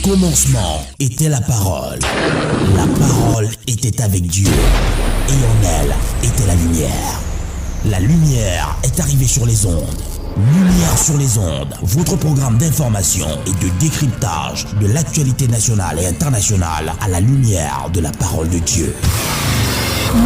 commencement était la parole. La parole était avec Dieu. Et en elle était la lumière. La lumière est arrivée sur les ondes. Lumière sur les ondes, votre programme d'information et de décryptage de l'actualité nationale et internationale à la lumière de la parole de Dieu.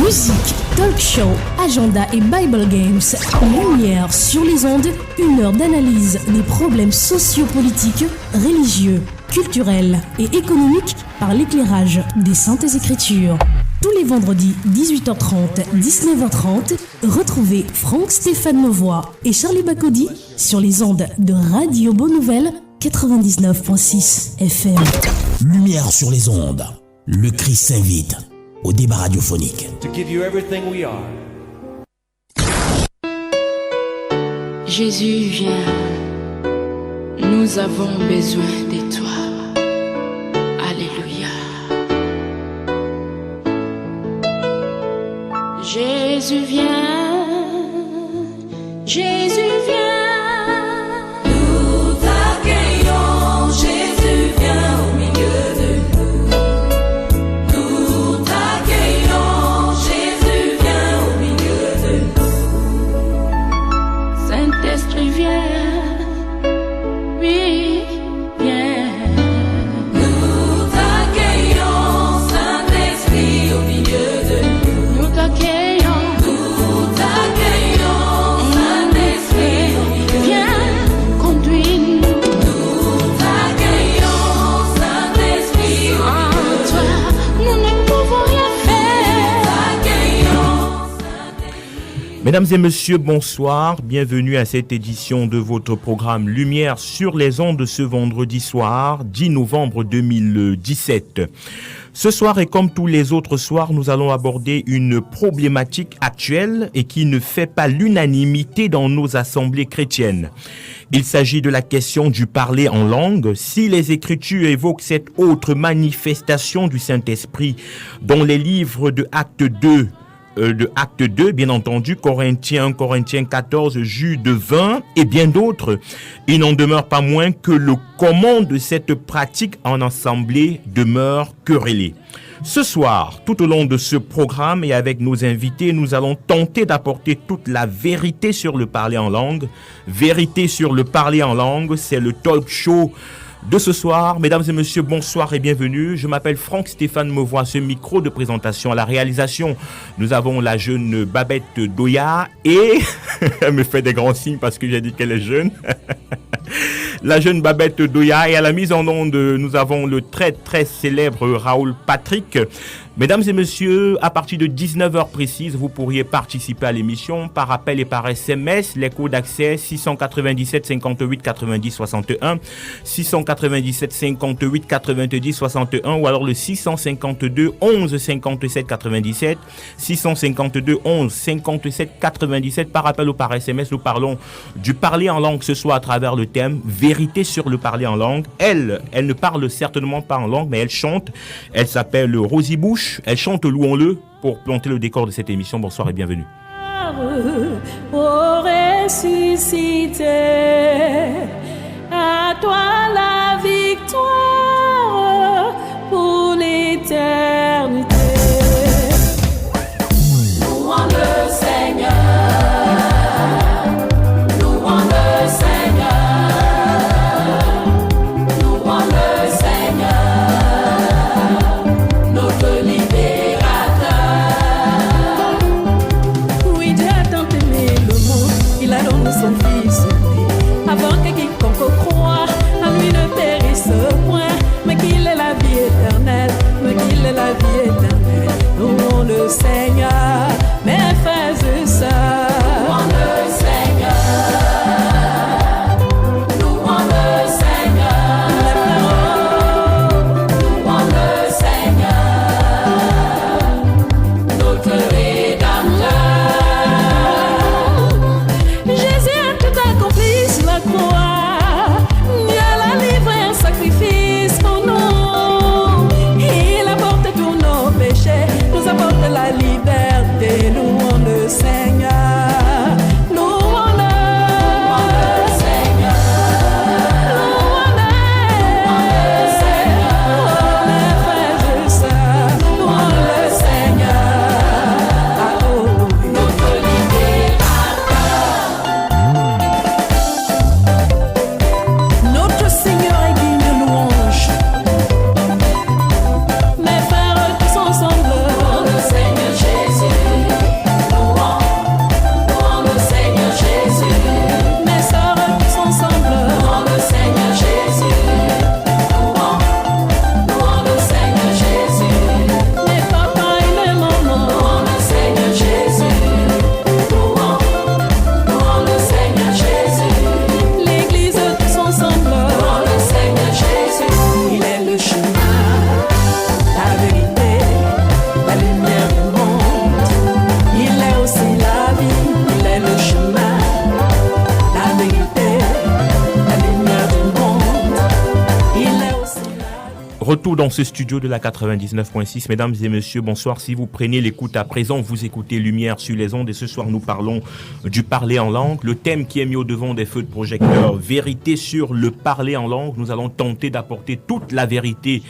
Musique, talk show, agenda et Bible Games. Lumière sur les ondes, 1 heure d'analyse des problèmes sociopolitiques, religieux, culturels et économiques par l'éclairage des Saintes Écritures. Tous les vendredis 18h30, 19h30, retrouvez Franck Stéphane Mauvois et Charlie Bacody sur les ondes de Radio Bonne Nouvelle 99.6 FM. Lumière sur les ondes, le Christ s'invite au débat radiophonique. To give you everything we are. Jésus, viens, nous avons besoin de toi. Alléluia. Jésus, viens, Jésus, viens. Nous t'accueillons, Jésus, viens au milieu de nous. Nous t'accueillons, Jésus, viens au milieu de nous. Saint-Esprit, viens, oui, viens. Nous t'accueillons, Saint-Esprit, au milieu de nous. Nous t'accueillons, Saint-Esprit, au milieu de nous. viens, conduis-nous Nous t'accueillons, Saint-Esprit, au en milieu de toi. Nous ne pouvons rien faire. Mesdames et messieurs, bonsoir. Bienvenue à cette édition de votre programme Lumière sur les ondes de ce vendredi soir, 10 novembre 2017. Ce soir, et comme tous les autres soirs, nous allons aborder une problématique actuelle et qui ne fait pas l'unanimité dans nos assemblées chrétiennes. Il s'agit de la question du parler en langue. Si les Écritures évoquent cette autre manifestation du Saint-Esprit dans les livres de Acte 2, bien entendu, Corinthiens 14, Jude 20 et bien d'autres, il n'en demeure pas moins que le comment de cette pratique en assemblée demeure querellé. Ce soir, tout au long de ce programme et avec nos invités, nous allons tenter d'apporter toute la vérité sur le parler en langue. Vérité sur le parler en langue, c'est le talk show de ce soir. Mesdames et messieurs, bonsoir et bienvenue. Je m'appelle Franck Stéphane Mauvois, ce micro de présentation à la réalisation. Nous avons la jeune Babette Doya et elle me fait des grands signes parce que j'ai dit qu'elle est jeune. La jeune Babette Doya, et à la mise en onde, nous avons le très très célèbre Raoul Patrick. Mesdames et messieurs, à partir de 19h précises, vous pourriez participer à l'émission par appel et par SMS. Les codes d'accès 697 58 90 61, 697 58 90 61 ou alors le 652 11 57 97, 652 11 57 97 par appel ou par SMS. Nous parlons du parler en langue ce soir à travers le thème vérité sur le parler en langue. Elle ne parle certainement pas en langue, mais elle chante. Elle s'appelle Rosie Bouche. Elle chante Louons-le pour planter le décor de cette émission. Bonsoir et bienvenue. Pour ressusciter, à toi la victoire pour l'éternité. Louons le Seigneur, louons le Seigneur, louons le Seigneur, notre libérateur. Oui, Dieu a tant aimé le monde, il a donné son Fils, avant que quiconque croie à lui Retour dans ce studio de la 99.6. Mesdames et messieurs, bonsoir. Si vous prenez l'écoute à présent, vous écoutez Lumière sur les ondes et ce soir nous parlons du parler en langue. Le thème qui est mis au devant des feux de projecteur, vérité sur le parler en langue. Nous allons tenter d'apporter toute la vérité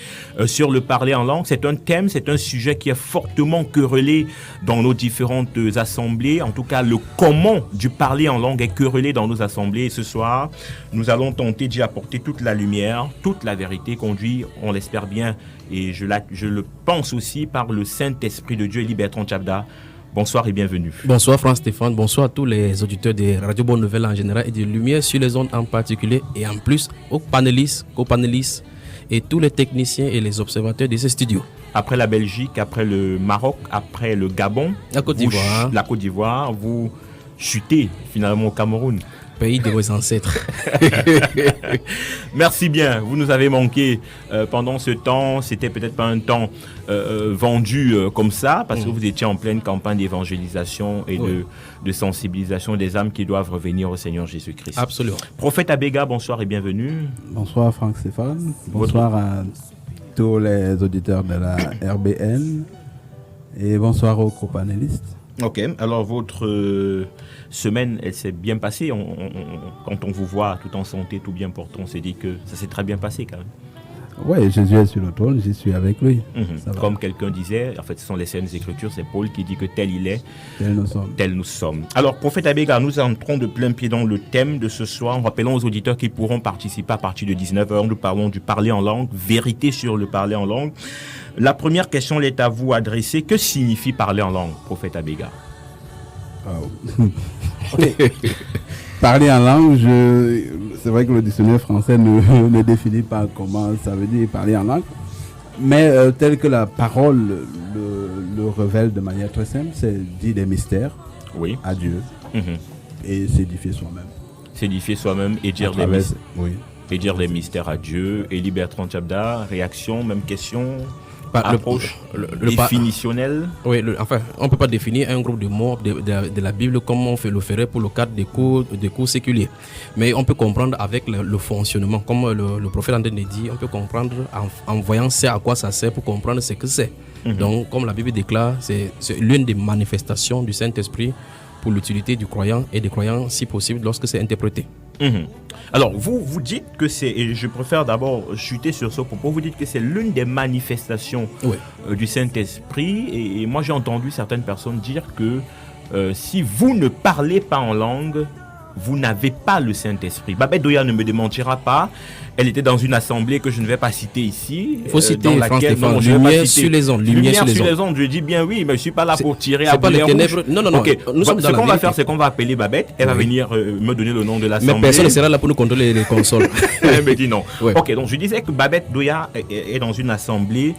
sur le parler en langue. C'est un thème, c'est un sujet qui est fortement querellé dans nos différentes assemblées. En tout cas, le comment du parler en langue est querellé dans nos assemblées. Et ce soir, nous allons tenter d'y apporter toute la lumière, toute la vérité conduite, on l'espère bien, et je le pense aussi, par le Saint-Esprit de Dieu, Eli Bertrand Tchabda. Bonsoir et bienvenue. Bonsoir Franck Stéphane, bonsoir à tous les auditeurs de Radio Bonne Nouvelle en général et de Lumière sur les ondes en particulier, et en plus aux panélistes et tous les techniciens et les observateurs de ce studio. Après la Belgique, après le Maroc, après le Gabon, la Côte d'Ivoire, vous chutez finalement au Cameroun. Pays de vos ancêtres. Merci bien, vous nous avez manqué pendant ce temps. C'était peut-être pas un temps vendu comme ça, parce que vous étiez en pleine campagne d'évangélisation et de sensibilisation des âmes qui doivent revenir au Seigneur Jésus-Christ. Absolument. Prophète Abega, bonsoir et bienvenue. Bonsoir Franck Stéphane, bonsoir à tous les auditeurs de la RBN et bonsoir aux copanélistes. Ok, alors votre semaine, elle s'est bien passée. Quand on vous voit tout en santé, tout bien portant, on s'est dit que ça s'est très bien passé quand même. Oui, Jésus est sur le trône, j'y suis avec lui. Comme quelqu'un disait, en fait ce sont les Saintes Écritures, c'est Paul qui dit que tel il est, tel nous sommes. Alors prophète Abega, nous entrons de plein pied dans le thème de ce soir. Rappelons aux auditeurs qui pourront participer à partir de 19h. Nous parlons du parler en langue, vérité sur le parler en langue. La première question est à vous adressée. Que signifie parler en langue, prophète Abega? Parler en langue, c'est vrai que le dictionnaire français ne définit pas comment ça veut dire parler en langue, mais tel que la parole le révèle de manière très simple, c'est dire des mystères à Dieu et s'édifier soi-même. S'édifier soi-même et dire des mystères à Dieu. Eli Bertrand Tchabda, réaction, même question. Approche définitionnelle. Oui, enfin, on ne peut pas définir un groupe de mots de la Bible comme on le ferait pour le cadre des cours séculiers. Mais on peut comprendre avec le fonctionnement. Comme le prophète en train de dire, on peut comprendre en voyant à quoi ça sert pour comprendre ce que c'est. Donc, comme la Bible déclare, c'est l'une des manifestations du Saint-Esprit pour l'utilité du croyant et des croyants, si possible, lorsque c'est interprété. Alors, vous dites que c'est, et je préfère d'abord chuter sur ce propos, vous dites que c'est l'une des manifestations du Saint-Esprit, et moi j'ai entendu certaines personnes dire que si vous ne parlez pas en langue, vous n'avez pas le Saint-Esprit. Babette Doya ne me démentira pas. Elle était dans une assemblée que je ne vais pas citer ici. Il faut citer, dans laquelle Lumière sur les ondes. Lumière sur les ondes. Je dis bien oui, mais je ne suis pas là pour tirer à boulet rouge. Non. Okay. Ce qu'on va faire, c'est qu'on va appeler Babette. Elle va venir me donner le nom de l'assemblée. Mais personne ne sera là pour nous contrôler les consoles. Elle me dit non. Ok, donc je disais que Babette Doya est dans une assemblée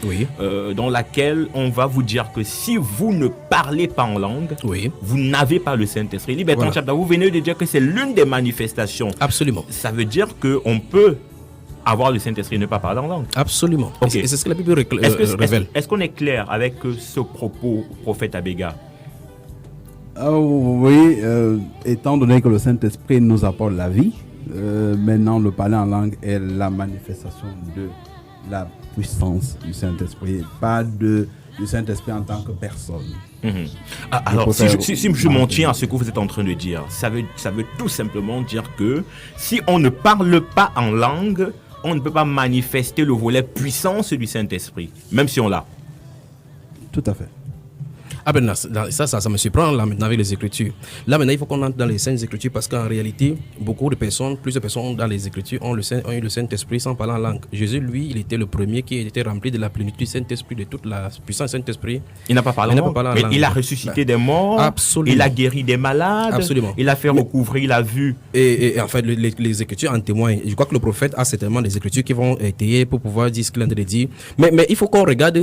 dans laquelle on va vous dire que si vous ne parlez pas en langue, vous n'avez pas le Saint-Esprit. Eli Bertrand Tchabda, vous venez de dire que c'est l'une des manifestations. Absolument. Ça veut dire qu'on peut avoir le Saint-Esprit et ne pas parler en langue. Absolument. Et c'est ce que la Bible révèle. Est-ce qu'on est clair avec ce propos, prophète Abega? Oui, étant donné que le Saint-Esprit nous apporte la vie, maintenant le parler en langue est la manifestation de la puissance du Saint-Esprit, pas du Saint-Esprit en tant que personne. Alors, si je m'en tiens à ce que vous êtes en train de dire, ça veut tout simplement dire que si on ne parle pas en langue, on ne peut pas manifester le volet puissance du Saint-Esprit, même si on l'a. Tout à fait. Ah ben ça me surprend là maintenant avec les Écritures. Là maintenant il faut qu'on entre dans les Saintes Écritures parce qu'en réalité plusieurs personnes dans les Écritures ont eu le Saint-Esprit sans parler en langue. Jésus lui il était le premier qui était rempli de la plénitude du Saint-Esprit, de toute la puissance du Saint-Esprit. Il n'a pas parlé en langue. Mais il a ressuscité des morts. Absolument. Il a guéri des malades. Absolument. Il a fait recouvrir la vue. Et en fait les Écritures en témoignent. Je crois que le prophète a certainement des Écritures qui vont étayer pour pouvoir dire ce qu'il a dit. Mais il faut qu'on regarde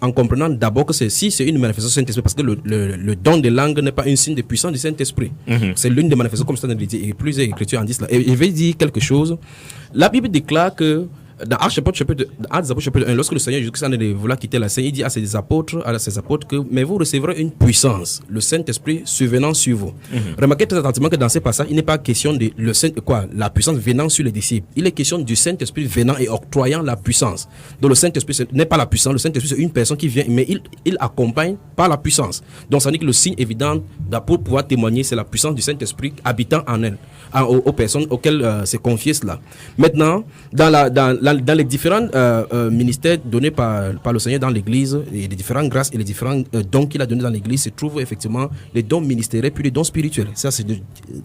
en comprenant d'abord que si c'est une manifestation Saint-Esprit, parce que le don de langue n'est pas un signe de puissance du Saint-Esprit. C'est l'une des manifestations comme ça, et plusieurs écritures en disent là. Et il veut dire quelque chose. La Bible déclare que Dans Actes chapitre 1, lorsque le Seigneur Jésus-Christ en est vouloir quitter la scène, il dit à ses apôtres que mais vous recevrez une puissance, le Saint-Esprit survenant sur vous. Remarquez très attentivement que dans ces passages, il n'est pas question de la puissance venant sur les disciples. Il est question du Saint-Esprit venant et octroyant la puissance. Donc le Saint-Esprit ce n'est pas la puissance, le Saint-Esprit c'est une personne qui vient, mais il accompagne par la puissance. Donc ça dit que le signe évident pour pouvoir témoigner, c'est la puissance du Saint-Esprit habitant en elle, aux personnes auxquelles c'est confié cela. Maintenant, dans les différents ministères donnés par le Seigneur dans l'Église, et les différentes grâces et les différents dons qu'il a donnés dans l'Église, se trouvent effectivement les dons ministériels puis les dons spirituels. Ça, c'est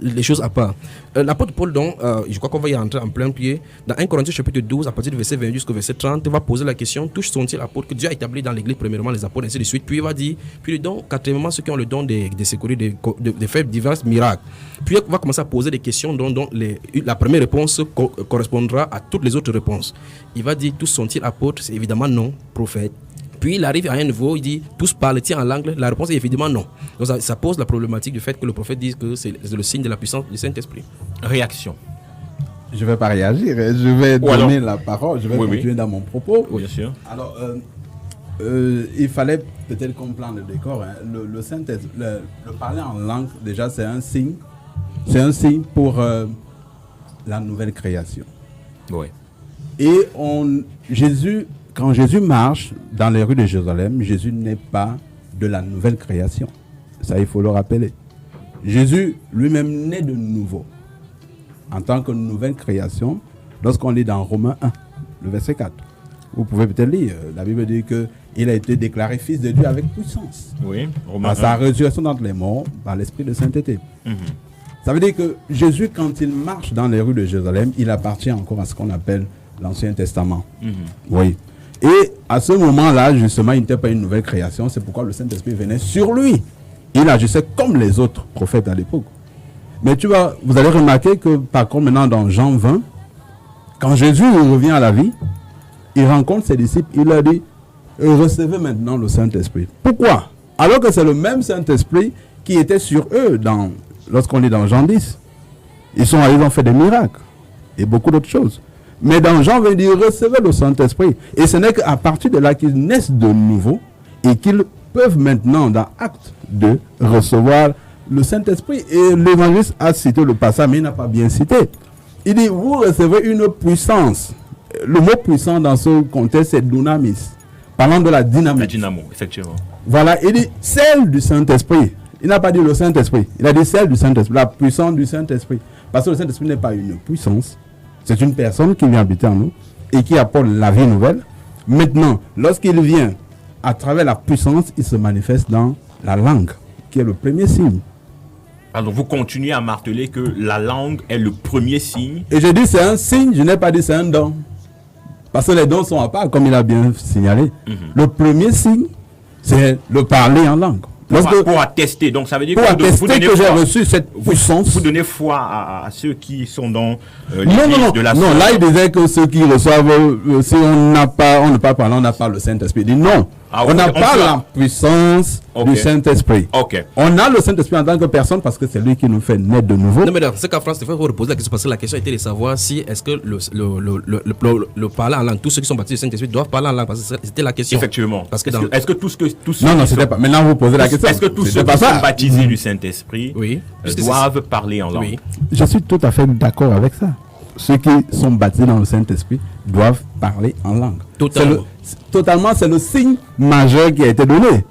les choses à part. L'apôtre Paul, donc, je crois qu'on va y entrer en plein pied. Dans 1 Corinthiens chapitre 12, à partir du verset 20 jusqu'au verset 30, il va poser la question, tous sont-ils apôtres, que Dieu a établi dans l'Église, premièrement les apôtres, ainsi de suite. Puis il va dire, puis les dons, quatrièmement, ceux qui ont le don de secourir, de faire divers miracles. Puis il va commencer à poser des questions dont la première réponse correspondra à toutes les autres réponses. Il va dire, tous sont-ils apôtres? C'est évidemment non. Prophètes. Puis il arrive à un niveau, il dit, tous parlent-ils en langue? La réponse est évidemment non. Donc ça pose la problématique du fait que le prophète dise que c'est le signe de la puissance du Saint-Esprit. Réaction. Je ne vais pas réagir, je vais donner la parole, je vais continuer dans mon propos. Oui, bien sûr. Alors, il fallait peut-être comprendre le décor. Hein. Le Saint-Esprit, le parler en langue, déjà, c'est un signe. C'est un signe pour la nouvelle création. Oui. Et quand Jésus marche dans les rues de Jérusalem, Jésus n'est pas de la nouvelle création. Ça, il faut le rappeler. Jésus lui-même naît de nouveau. En tant que nouvelle création, lorsqu'on lit dans Romains 1, le verset 4. Vous pouvez peut-être lire, la Bible dit qu'il a été déclaré fils de Dieu avec puissance. Oui, Romains 1. Par sa résurrection d'entre les morts, par l'esprit de sainteté. Ça veut dire que Jésus, quand il marche dans les rues de Jérusalem, il appartient encore à ce qu'on appelle l'Ancien Testament. Oui. Et à ce moment-là, justement, il n'était pas une nouvelle création. C'est pourquoi le Saint-Esprit venait sur lui. Il agissait comme les autres prophètes à l'époque. Mais vous allez remarquer que, par contre, maintenant, dans Jean 20, quand Jésus revient à la vie, il rencontre ses disciples, il leur dit, recevez maintenant le Saint-Esprit. Pourquoi? Alors que c'est le même Saint-Esprit qui était sur eux lorsqu'on est dans Jean 10. Ils ont fait des miracles et beaucoup d'autres choses. Mais dans Jean 20, il dit, recevez le Saint-Esprit. Et ce n'est qu'à partir de là qu'ils naissent de nouveau et qu'ils peuvent maintenant, dans Acte 2, recevoir le Saint-Esprit. Et l'évangéliste a cité le passage, mais il n'a pas bien cité. Il dit, vous recevez une puissance. Le mot puissant dans ce contexte, c'est dunamis. Parlant de la dynamique. La dynamo, effectivement. Voilà, il dit, celle du Saint-Esprit. Il n'a pas dit le Saint-Esprit. Il a dit celle du Saint-Esprit, la puissance du Saint-Esprit. Parce que le Saint-Esprit n'est pas une puissance. C'est une personne qui vient habiter en nous et qui apporte la vie nouvelle. Maintenant, lorsqu'il vient, à travers la puissance, il se manifeste dans la langue, qui est le premier signe. Alors, vous continuez à marteler que la langue est le premier signe. Et je dis c'est un signe, je n'ai pas dit c'est un don. Parce que les dons sont à part, comme il a bien signalé. Le premier signe, c'est le parler en langue. Pour attester, donc ça veut dire que vous donnez que j'ai reçu cette puissance. Vous donnez foi à ceux qui sont dans l'église de la foi. Non, là il disait que ceux qui reçoivent, si on ne parle pas parler, on n'a pas le Saint-Esprit. Il dit non, on n'a pas la puissance du Saint-Esprit. On a le Saint-Esprit en tant que personne parce que c'est lui qui nous fait naître de nouveau. Non, mais dans ce cas, France, il faut reposer la question parce que la question était de savoir si est-ce que le parler en langue, tous ceux qui sont baptisés du Saint-Esprit doivent parler en langue, parce que c'était la question. Effectivement. Parce que est-ce que tous non, c'était pas. Maintenant vous posez la question. Est-ce que tous ceux qui sont baptisés du Saint-Esprit doivent parler en langue? Oui. Je suis tout à fait d'accord avec ça. Ceux qui sont baptisés dans le Saint-Esprit doivent parler en langue. Totalement, c'est le signe majeur qui a été donné.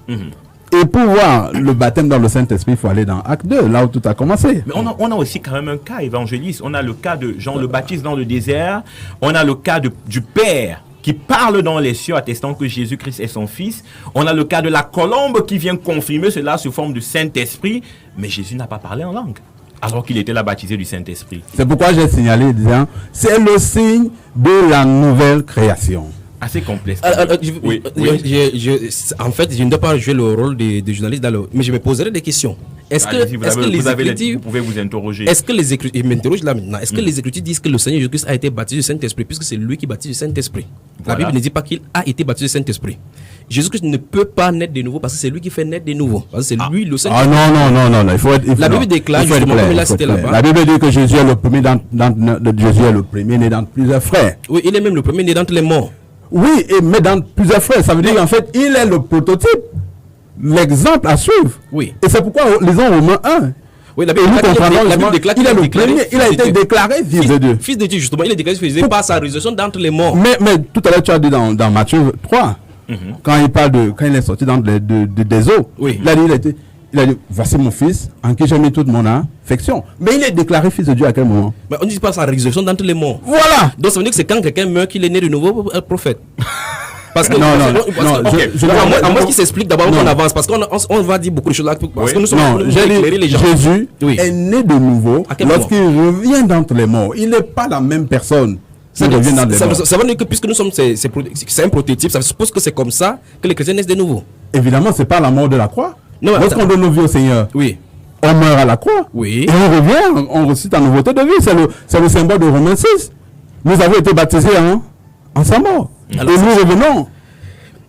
Et pour voir le baptême dans le Saint-Esprit, il faut aller dans Acte 2, là où tout a commencé. Mais on a aussi quand même un cas évangéliste. On a le cas de Jean le Baptiste dans le désert. On a le cas du Père qui parle dans les cieux, attestant que Jésus-Christ est son Fils. On a le cas de la colombe qui vient confirmer cela sous forme de Saint-Esprit. Mais Jésus n'a pas parlé en langue, alors qu'il était là baptisé du Saint-Esprit. C'est pourquoi j'ai signalé, disant, c'est le signe de la nouvelle création. Assez complexe. Oui. En fait, je ne dois pas jouer le rôle de journaliste, mais je me poserai des questions. Vous pouvez vous interroger. Est-ce que les Écritures, il m'interroge là maintenant, est-ce que les Écritures disent que le Seigneur Jésus-Christ a été baptisé du Saint-Esprit, puisque c'est lui qui baptise du Saint-Esprit? La Bible ne dit pas qu'il a été baptisé du Saint-Esprit. Jésus-Christ ne peut pas naître de nouveau parce que c'est lui qui fait naître de nouveau. Parce que c'est lui le Saint-Esprit. Non. Il faut La Bible déclare justement, comme il a cité là-bas. La Bible dit que Jésus est le premier Jésus est le premier né dans plusieurs frères. Oui, il est même le premier né d'entre les morts. Oui, mais dans plusieurs frères. Ça veut dire qu'en fait, il est le prototype, l'exemple à suivre. Oui. Et c'est pourquoi lisons Romains 1. Oui, la Bible déclare qu'il est le premier, il a été déclaré fils de Dieu. Fils de Dieu, justement, il est déclaré fils de Dieu par sa résurrection d'entre les morts. Mais tout à l'heure, tu as dit dans Matthieu 3, quand il est sorti des eaux, oui. il a dit, voici mon fils, en qui j'ai mis toute mon affection. Mais il est déclaré fils de Dieu à quel moment? Mais on ne dit pas sa résurrection d'entre les morts. Voilà. Donc ça veut dire que c'est quand quelqu'un meurt qu'il est né de nouveau prophète. Parce que à moins qu'il s'explique d'abord qu'on avance, parce qu'on va dire beaucoup de choses là, parce que nous sommes éclairer les gens. Jésus est né de nouveau lorsqu'il revient d'entre les morts. Il n'est pas la même personne. Ça veut dire que puisque nous sommes, c'est un prototype, ça suppose que c'est comme ça que les chrétiens naissent de nouveau. Évidemment, c'est pas la mort de la croix. Lorsqu'on donne nos vies au Seigneur, oui, on meurt à la croix. Oui. Et on revient, on récite en nouveauté de vie. C'est le symbole de Romains 6. Nous avons été baptisés en sa mort. Alors, et nous revenons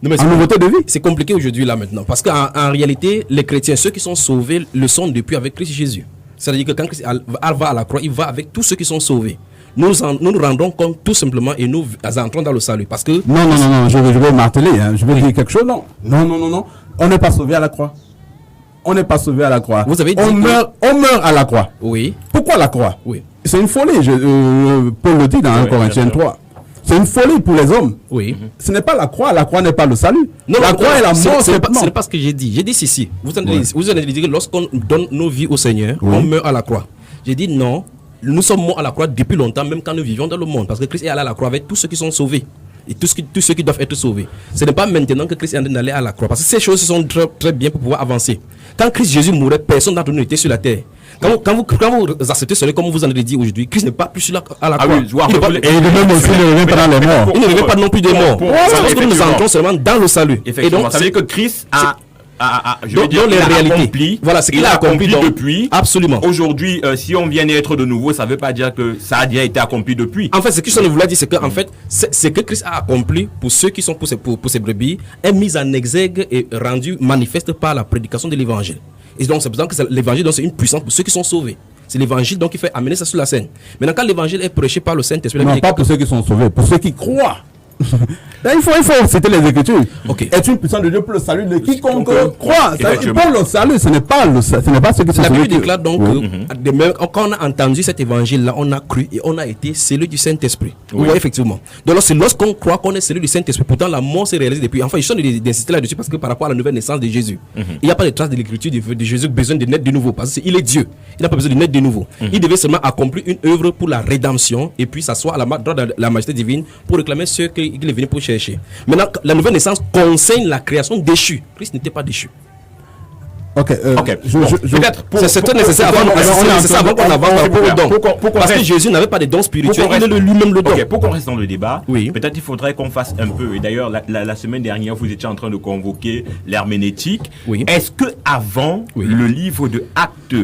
en nouveauté de vie. C'est compliqué aujourd'hui là maintenant. Parce qu'en réalité, les chrétiens, ceux qui sont sauvés, le sont depuis avec Christ Jésus. C'est-à-dire que quand Christ va à la croix, il va avec tous ceux qui sont sauvés. Nous nous rendons compte tout simplement et nous entrons dans le salut. Parce que... Non, je vais marteler. Je vais dire quelque chose. Non. On n'est pas sauvé à la croix. On n'est pas sauvé à la croix. Vous avez dit on meurt à la croix. Oui. Pourquoi la croix? Oui. C'est une folie. Paul le dit dans 1 Corinthiens 3. C'est une folie pour les hommes. Oui. Ce n'est pas la croix n'est pas le salut. Non, la croix est la mort. Ce n'est pas ce que j'ai dit. J'ai dit ceci. Vous allez dire que lorsqu'on donne nos vies au Seigneur, on meurt à la croix. J'ai dit non. Nous sommes morts à la croix depuis longtemps, même quand nous vivions dans le monde. Parce que Christ est allé à la croix avec tous ceux qui sont sauvés. Et tous ceux qui doivent être sauvés. Ce n'est pas maintenant que Christ est en train d'aller à la croix. Parce que ces choses sont très, très bien pour pouvoir avancer. Quand Christ Jésus mourait, personne d'entre nous n'était sur la terre. Quand vous acceptez cela, comme vous en avez dit aujourd'hui, Christ n'est pas plus à la croix. Et il ne revient pas dans les morts. Il ne revient pas non plus des morts. C'est parce que nous entrons seulement dans le salut. Et donc, ça veut dire que Christ a... je veux dire, les réalités. Voilà, c'est qu'il a accompli depuis. Absolument. Aujourd'hui, si on vient naître de nouveau, ça ne veut pas dire que ça a déjà été accompli depuis. En fait, ce que je voulais dire, c'est que en fait, c'est que Christ a accompli pour ceux qui sont pour ses brebis, est mis en exergue et rendu manifeste par la prédication de l'évangile. Et donc, c'est pour ça que l'évangile, c'est une puissance pour ceux qui sont sauvés. C'est l'évangile donc qui fait amener ça sur la scène. Maintenant, quand l'évangile est prêché par le Saint-Esprit, non, pas pour ceux qui sont sauvés, pour ceux qui croient. Là, il faut citer les Écritures. Est une puissance de Dieu pour le salut de quiconque croit. Pour le salut, ce n'est pas ceux qui sont sauvés. La Bible déclare donc que quand on a entendu cet évangile-là, on a cru et on a été scellé du Saint-Esprit. Vous voyez, effectivement. Donc, c'est lorsqu'on croit qu'on est scellé du Saint-Esprit. Pourtant, la mort s'est réalisée depuis. Enfin, je suis d'insister là-dessus parce que par rapport à la nouvelle naissance de Jésus, il n'y a pas de trace de l'Écriture de Jésus besoin de naître de nouveau. Parce qu'il est Dieu. Il n'a pas besoin de naître de nouveau. Il devait seulement accomplir une œuvre pour la rédemption et puis s'asseoir à la majesté divine pour réclamer ce qu'il est venu pour chercher. Maintenant, la nouvelle naissance concerne la création déchue. Christ n'était pas déchu. C'est très nécessaire avant qu'on avance pour le don. Parce que Jésus n'avait pas de dons spirituels, il est lui-même le don. Pour qu'on reste dans le débat, peut-être il faudrait qu'on fasse un peu. Et d'ailleurs, la semaine dernière, vous étiez en train de convoquer l'herméneutique. Est-ce que avant le livre de Actes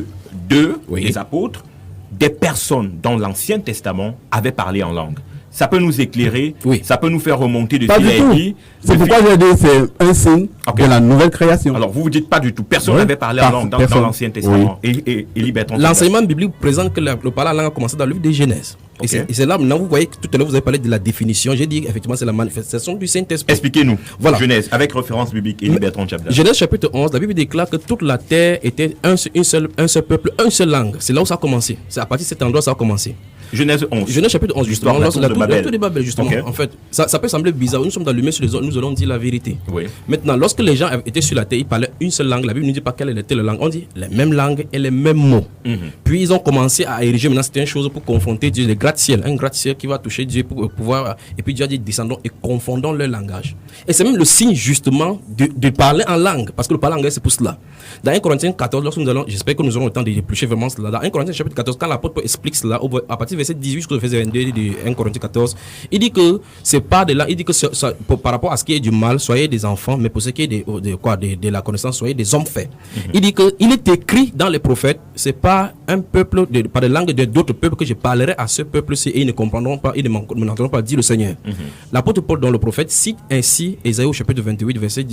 2 des apôtres, des personnes dans l'Ancien Testament avaient parlé en langue? Ça peut nous éclairer, ça peut nous faire remonter de fil à aiguille. C'est pourquoi j'ai dit c'est un signe de la nouvelle création. Alors vous dites pas du tout. Personne n'avait parlé en langue dans l'Ancien Testament. Et Liberton. L'enseignement biblique présente que le parler en langue a commencé dans le livre de Genèse. Et c'est là, maintenant vous voyez que tout à l'heure vous avez parlé de la définition. J'ai dit effectivement c'est la manifestation du Saint-Esprit. Expliquez-nous. Voilà. Genèse, avec référence biblique et Liberton Chabda. Genèse chapitre 11, la Bible déclare que toute la terre était un seul peuple, une seule langue. C'est là où ça a commencé. C'est à partir de cet endroit que ça a commencé. Genèse 11. Genèse chapitre 11, justement. La tour de Babel, justement. En fait, ça peut sembler bizarre. Nous sommes dans l'humain sur les autres, nous allons dire la vérité. Maintenant, lorsque les gens étaient sur la terre, ils parlaient une seule langue. La Bible ne dit pas quelle était la langue. On dit les mêmes langues et les mêmes mots. Puis ils ont commencé à ériger maintenant certaines choses pour confronter Dieu, les gratte-ciel. Un gratte-ciel qui va toucher Dieu pour pouvoir. Et puis Dieu a dit descendons et confondons leur langage. Et c'est même le signe, justement, de parler en langue. Parce que le parler en anglais, c'est pour cela. Dans 1 Corinthiens 14, lorsque nous allons, j'espère que nous aurons le temps de déplucher vraiment cela. Dans 1 Corinthiens chapitre 14, quand l'apôtre explique cela, à partir verset 18 jusqu'au verset 22 de 1 Corinthiens 14, il dit que c'est pas de là, il dit que par rapport à ce qui est du mal, soyez des enfants, mais pour ce qui est de la connaissance, soyez des hommes faits. Il dit que il est écrit dans les prophètes, c'est pas un peuple, pas de langue d'autres peuples que je parlerai à ce peuple-ci et ils ne comprendront pas, ils ne m'entendront pas, dit le Seigneur. L'apôtre Paul dans le prophète cite ainsi Ésaïe au chapitre 28, verset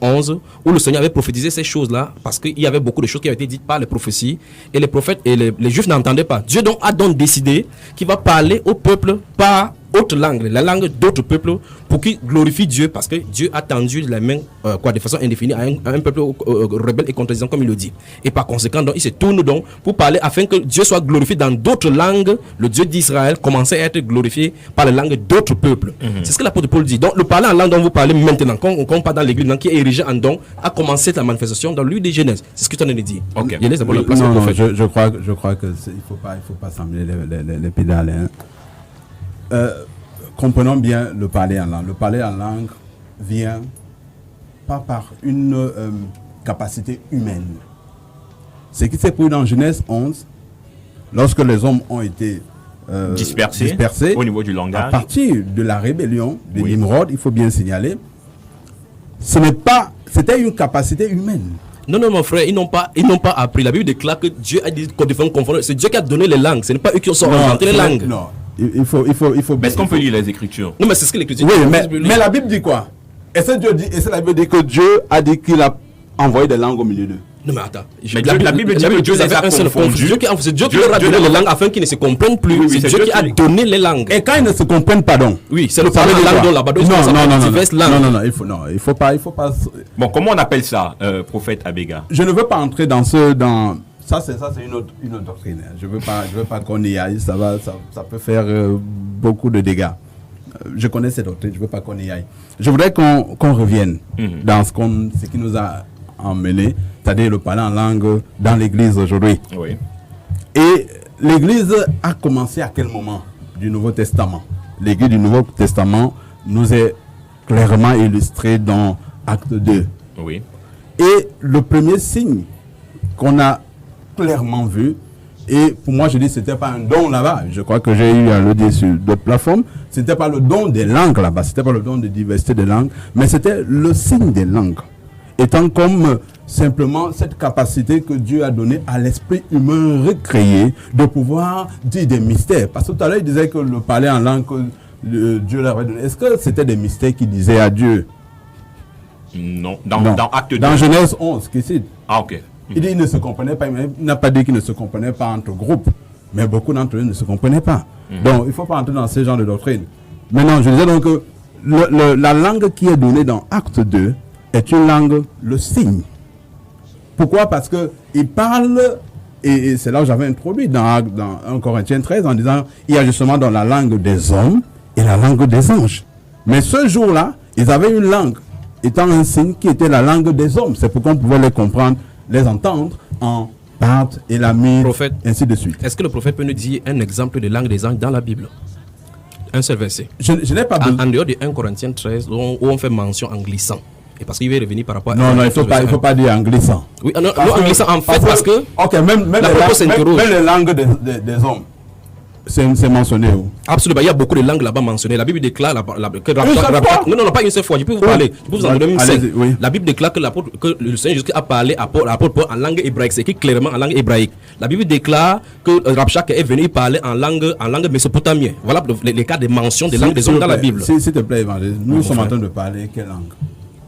11, où le Seigneur avait prophétisé ces choses-là parce qu'il y avait beaucoup de choses qui avaient été dites par les prophéties et les prophètes et les Juifs n'entendaient pas. Dieu a donc décidé qu'il va parler au peuple par autre langue, la langue d'autres peuples, pour qu'ils glorifient Dieu, parce que Dieu a tendu la main de façon indéfinie à un peuple rebelle et contredisant, comme il le dit. Et par conséquent, donc, il se tourne donc pour parler afin que Dieu soit glorifié dans d'autres langues. Le Dieu d'Israël commençait à être glorifié par la langue d'autres peuples. C'est ce que l'apôtre Paul dit. Donc le parler en langue dont vous parlez maintenant, quand on parle dans l'église, qui est érigé en don, a commencé la manifestation dans l'huile de Genèse. C'est ce que tu en as dit. Okay. Je crois que il faut pas sembler les pédales. Comprenons bien le parler en langue. Le parler en langue vient pas par une capacité humaine. Ce qui s'est produit dans Genèse 11, lorsque les hommes ont été dispersés au niveau du langage, à partir de la rébellion de Nimrod, il faut bien signaler, c'était une capacité humaine. Non, mon frère, ils n'ont pas appris. La Bible déclare que Dieu a dit qu'on devait confondre. C'est Dieu qui a donné les langues. Ce n'est pas eux qui ont inventé les langues. Non, il faut. Mais est-ce qu'on peut lire les Écritures? Non, mais c'est ce que l'Écriture dit. Oui, mais la Bible dit quoi? Est-ce que la Bible dit que Dieu a dit qu'il a envoyé des langues au milieu d'eux? Non, mais attends. La Bible dit que Dieu les a confondus. C'est Dieu qui leur a donné les langues afin qu'ils ne se comprennent plus. C'est Dieu qui a donné les langues. Et quand ils ne se comprennent pas, donc. Oui, c'est le parler de langue dont là-bas. Non, il faut pas. Bon, comment on appelle ça, prophète Abega? Je ne veux pas entrer dans ça c'est une autre doctrine. Je veux pas qu'on y aille. Ça peut faire beaucoup de dégâts. Je connais cette doctrine. Je veux pas qu'on y aille. Je voudrais qu'on revienne dans ce qui nous a emmené, c'est-à-dire le parler en langue dans l'église aujourd'hui. Oui. Et l'église a commencé à quel moment du Nouveau Testament? L'église du Nouveau Testament nous est clairement illustrée dans Acte 2. Oui. Et le premier signe qu'on a clairement vu, et pour moi je dis c'était pas un don là-bas, je crois que j'ai eu à le dire sur d'autres plateformes, c'était pas le don des langues là-bas, c'était pas le don de diversité des langues, mais c'était le signe des langues, étant comme simplement cette capacité que Dieu a donnée à l'esprit humain recréé de pouvoir dire des mystères. Parce que tout à l'heure il disait que le parler en langue que Dieu leur avait donné, est-ce que c'était des mystères qu'il disait à Dieu? Non, dans Acte 2. Dans Genèse 11, qui cite. Ah, ok. Il dit qu'ils ne se comprenaient pas, il n'a pas dit qu'ils ne se comprenaient pas entre groupes, mais beaucoup d'entre eux ne se comprenaient pas. Donc, il ne faut pas entrer dans ce genre de doctrine. Maintenant, je disais donc que la langue qui est donnée dans Acte 2 est une langue, le signe. Pourquoi? Parce qu'il parle, et c'est là où j'avais introduit dans 1 Corinthiens 13, en disant, il y a justement dans la langue des hommes et la langue des anges. Mais ce jour-là, ils avaient une langue, étant un signe qui était la langue des hommes. C'est pourquoi on pouvait les comprendre, les entendre en Parthe, Élamite, ainsi de suite. Est-ce que le prophète peut nous dire un exemple de langue des anges dans la Bible? Un seul verset. Je n'ai pas besoin. En dehors de 1 Corinthiens 13, où on fait mention en glissant. Et parce qu'il va revenir par rapport à... Non, il ne faut pas dire en glissant. Oui, non, en glissant en fait parce que... Ok, même les langues des hommes. C'est mentionné où? Absolument, il y a beaucoup de langues là-bas mentionnées. La Bible déclare que non, pas une seule fois. Je peux vous parler. Je peux vous en donner même 5. Oui. La Bible déclare que le Seigneur Jésus a parlé à l'apôtre Paul en langue hébraïque. C'est écrit clairement en langue hébraïque. La Bible déclare que Rabshak est venu parler en langue mésopotamienne. Voilà les cas de mention des langues des hommes dans la Bible. S'il te plaît, évangéliste, nous sommes en train de parler quelle langue?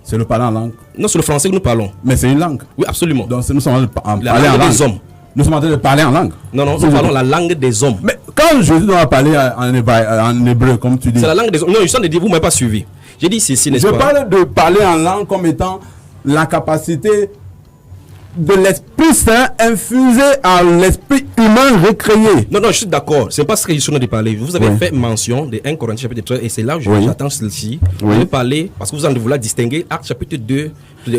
C'est le parler en langue? Non, c'est le français que nous parlons. Mais c'est une langue? Oui, absolument. Donc nous sommes en train de parler en langue des hommes. Nous sommes en train de parler en langue. Non, nous parlons la langue des hommes. Mais quand Jésus doit parler en hébreu, comme tu dis. C'est la langue des hommes. Non, je suis en train de dire, vous ne m'avez pas suivi. J'ai dit ceci, n'est-ce pas? Je parle de parler en langue comme étant la capacité de l'Esprit Saint infusé à l'esprit humain recréé. Non, je suis d'accord. C'est pas ce que je suis en train de parler. Vous avez fait mention de 1 Corinthiens chapitre 13 et c'est là où j'attends celle-ci. Vous allez parler, parce que vous en voulez distinguer Acte chapitre 2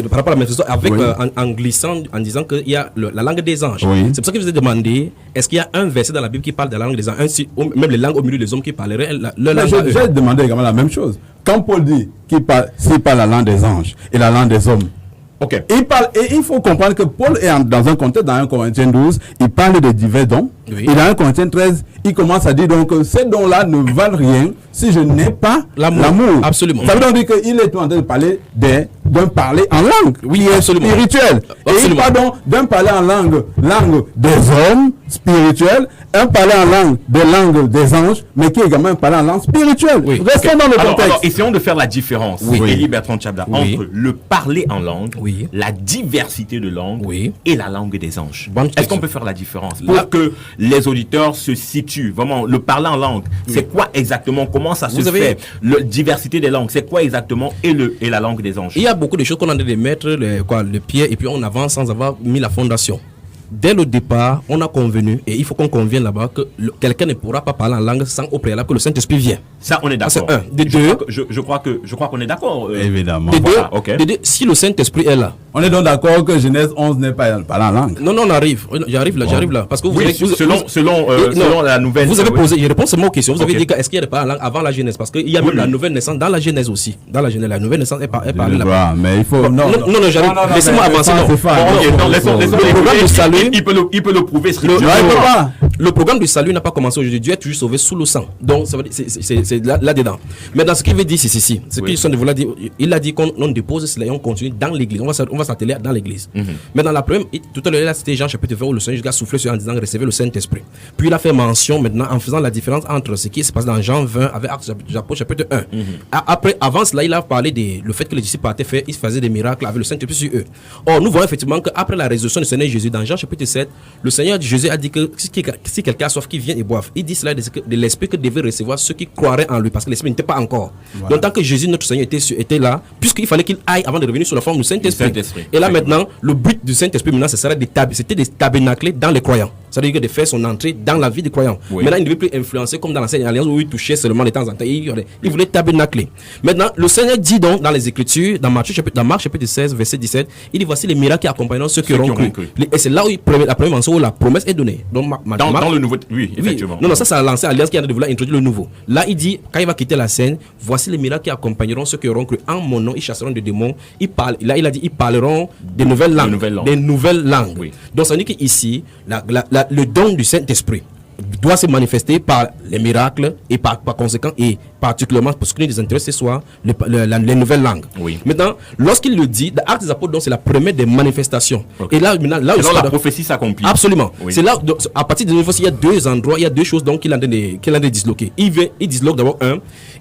par rapport à la manifestation avec en glissant, en disant qu'il y a la langue des anges. C'est pour ça que je vous ai demandé, est-ce qu'il y a un verset dans la Bible qui parle de la langue des anges, même les langues au milieu des hommes qui parleraient leur langue? J'ai demandé également la même chose. Quand Paul dit s'il parle la langue des anges et la langue des hommes, Ok. Il parle, et il faut comprendre que Paul est dans un contexte, dans 1 Corinthiens 12, il parle de divers dons. Oui. Et dans 1 Corinthiens 13, il commence à dire donc que ces dons-là ne valent rien si je n'ai pas l'amour. Absolument. Ça veut donc dire qu'il est en train de parler d'un parler en langue, Oui, qui est absolument. spirituel. Et il Absolument. parle donc d'un parler en langue des hommes spirituels, un parler en langue des anges, mais qui est également un parler en langue spirituelle. Oui. Restons dans le contexte. Alors, essayons de faire la différence, Élie Bertrand Tchabda, Oui. entre le parler en langue, Oui. la diversité de langues Oui. et la langue des anges. Bonne Est-ce question. qu'on peut faire la différence pour que les auditeurs se situent? Vraiment, le parler en langue, c'est quoi exactement? Comment ça se fait? La diversité des langues, c'est quoi exactement? Et la langue des anges? Il y a beaucoup de choses qu'on a de mettre le pied et puis on avance sans avoir mis la fondation. Dès le départ, on a convenu, et il faut qu'on convienne là-bas, que quelqu'un ne pourra pas parler en langue sans au préalable que le Saint-Esprit vienne. Ça, on est d'accord. C'est un. De deux, Je crois qu'on est d'accord. Évidemment. de Voilà, deux, ok. de deux, si le Saint-Esprit est là. On est donc d'accord que Genèse 11 n'est pas parler en langue. Non, on arrive. J'arrive là. Parce que vous Oui, avez, selon la nouvelle. Vous avez posé, je réponds seulement aux questions. Vous avez Ok. dit est-ce qu'il y a des parler en langue avant la Genèse? Parce qu'il y a même la nouvelle naissance dans la Genèse aussi. Dans la Genèse, la nouvelle naissance est parlée là-bas. Mais il faut. Non, j'arrive. Laissez-moi avancer. Le programme de salut. Il peut le prouver Le, strictement. le programme du salut n'a pas commencé aujourd'hui. Dieu est toujours sauvé sous le sang. Donc, ça veut dire, c'est là-dedans. Mais dans ce qu'il veut dire, c'est ceci. Ce Oui. qu'il il a dit qu'on dépose cela et on continue dans l'église. On va s'atteler dans l'église. Mais dans la première, tout à l'heure, c'était Jean chapitre 20 où le Seigneur a soufflé sur en disant recevez le Saint-Esprit. Puis il a fait mention maintenant en faisant la différence entre ce qui se passe dans Jean 20 avec Actes chapitre 1. Après, avant cela, il a parlé de le fait que les disciples partaient faire, ils faisaient des miracles avec le Saint-Esprit sur eux. Or, nous voyons effectivement qu'après la résurrection du Seigneur Jésus, dans Jean chapitre 7, le Seigneur Jésus a dit que si quelqu'un a soif, qu'il vienne et boive. Il dit cela de l'Esprit que devaient recevoir ceux qui croiraient en lui, parce que l'Esprit n'était pas encore. Voilà. Donc, tant que Jésus, notre Seigneur, était là, puisqu'il fallait qu'il aille avant de revenir sur la forme du Saint-Esprit. Et là, maintenant, le but du Saint-Esprit, maintenant, c'était de tabernacler dans les croyants. C'est-à-dire de faire son entrée dans la vie des croyants. Oui. Maintenant, il ne devait plus influencer comme dans l'ancienne alliance où il touchait seulement de temps en temps. Il voulait tabernacler. Maintenant, le Seigneur dit donc dans les Écritures, dans Marc chapitre 16, verset 17, il dit voici les miracles qui accompagneront ceux qui auront cru. Et c'est là où la première mention où la promesse est donnée. Donc, dans le nouveau. Oui, effectivement. Non, ça, c'est l'ancienne alliance qui a de vouloir introduire le nouveau. Là, il dit, quand il va quitter la scène, voici les miracles qui accompagneront ceux qui auront cru. En mon nom, ils chasseront des démons. Là, il a dit, ils parleront des nouvelles langues. Des nouvelles langues. Oui. Donc, ça veut dire qu'ici, le don du Saint-Esprit doit se manifester par les miracles et par conséquent et particulièrement pour ce qui nous intéresse ce soir les nouvelles langues. Oui. Maintenant, lorsqu'il le dit, dans Actes des Apôtres, c'est la première des manifestations. Okay. Et là où la prophétie s'accomplit. Absolument. Oui. C'est là à partir de il y a deux endroits, il y a deux choses donc qu'il a de disloquer. Il disloque d'abord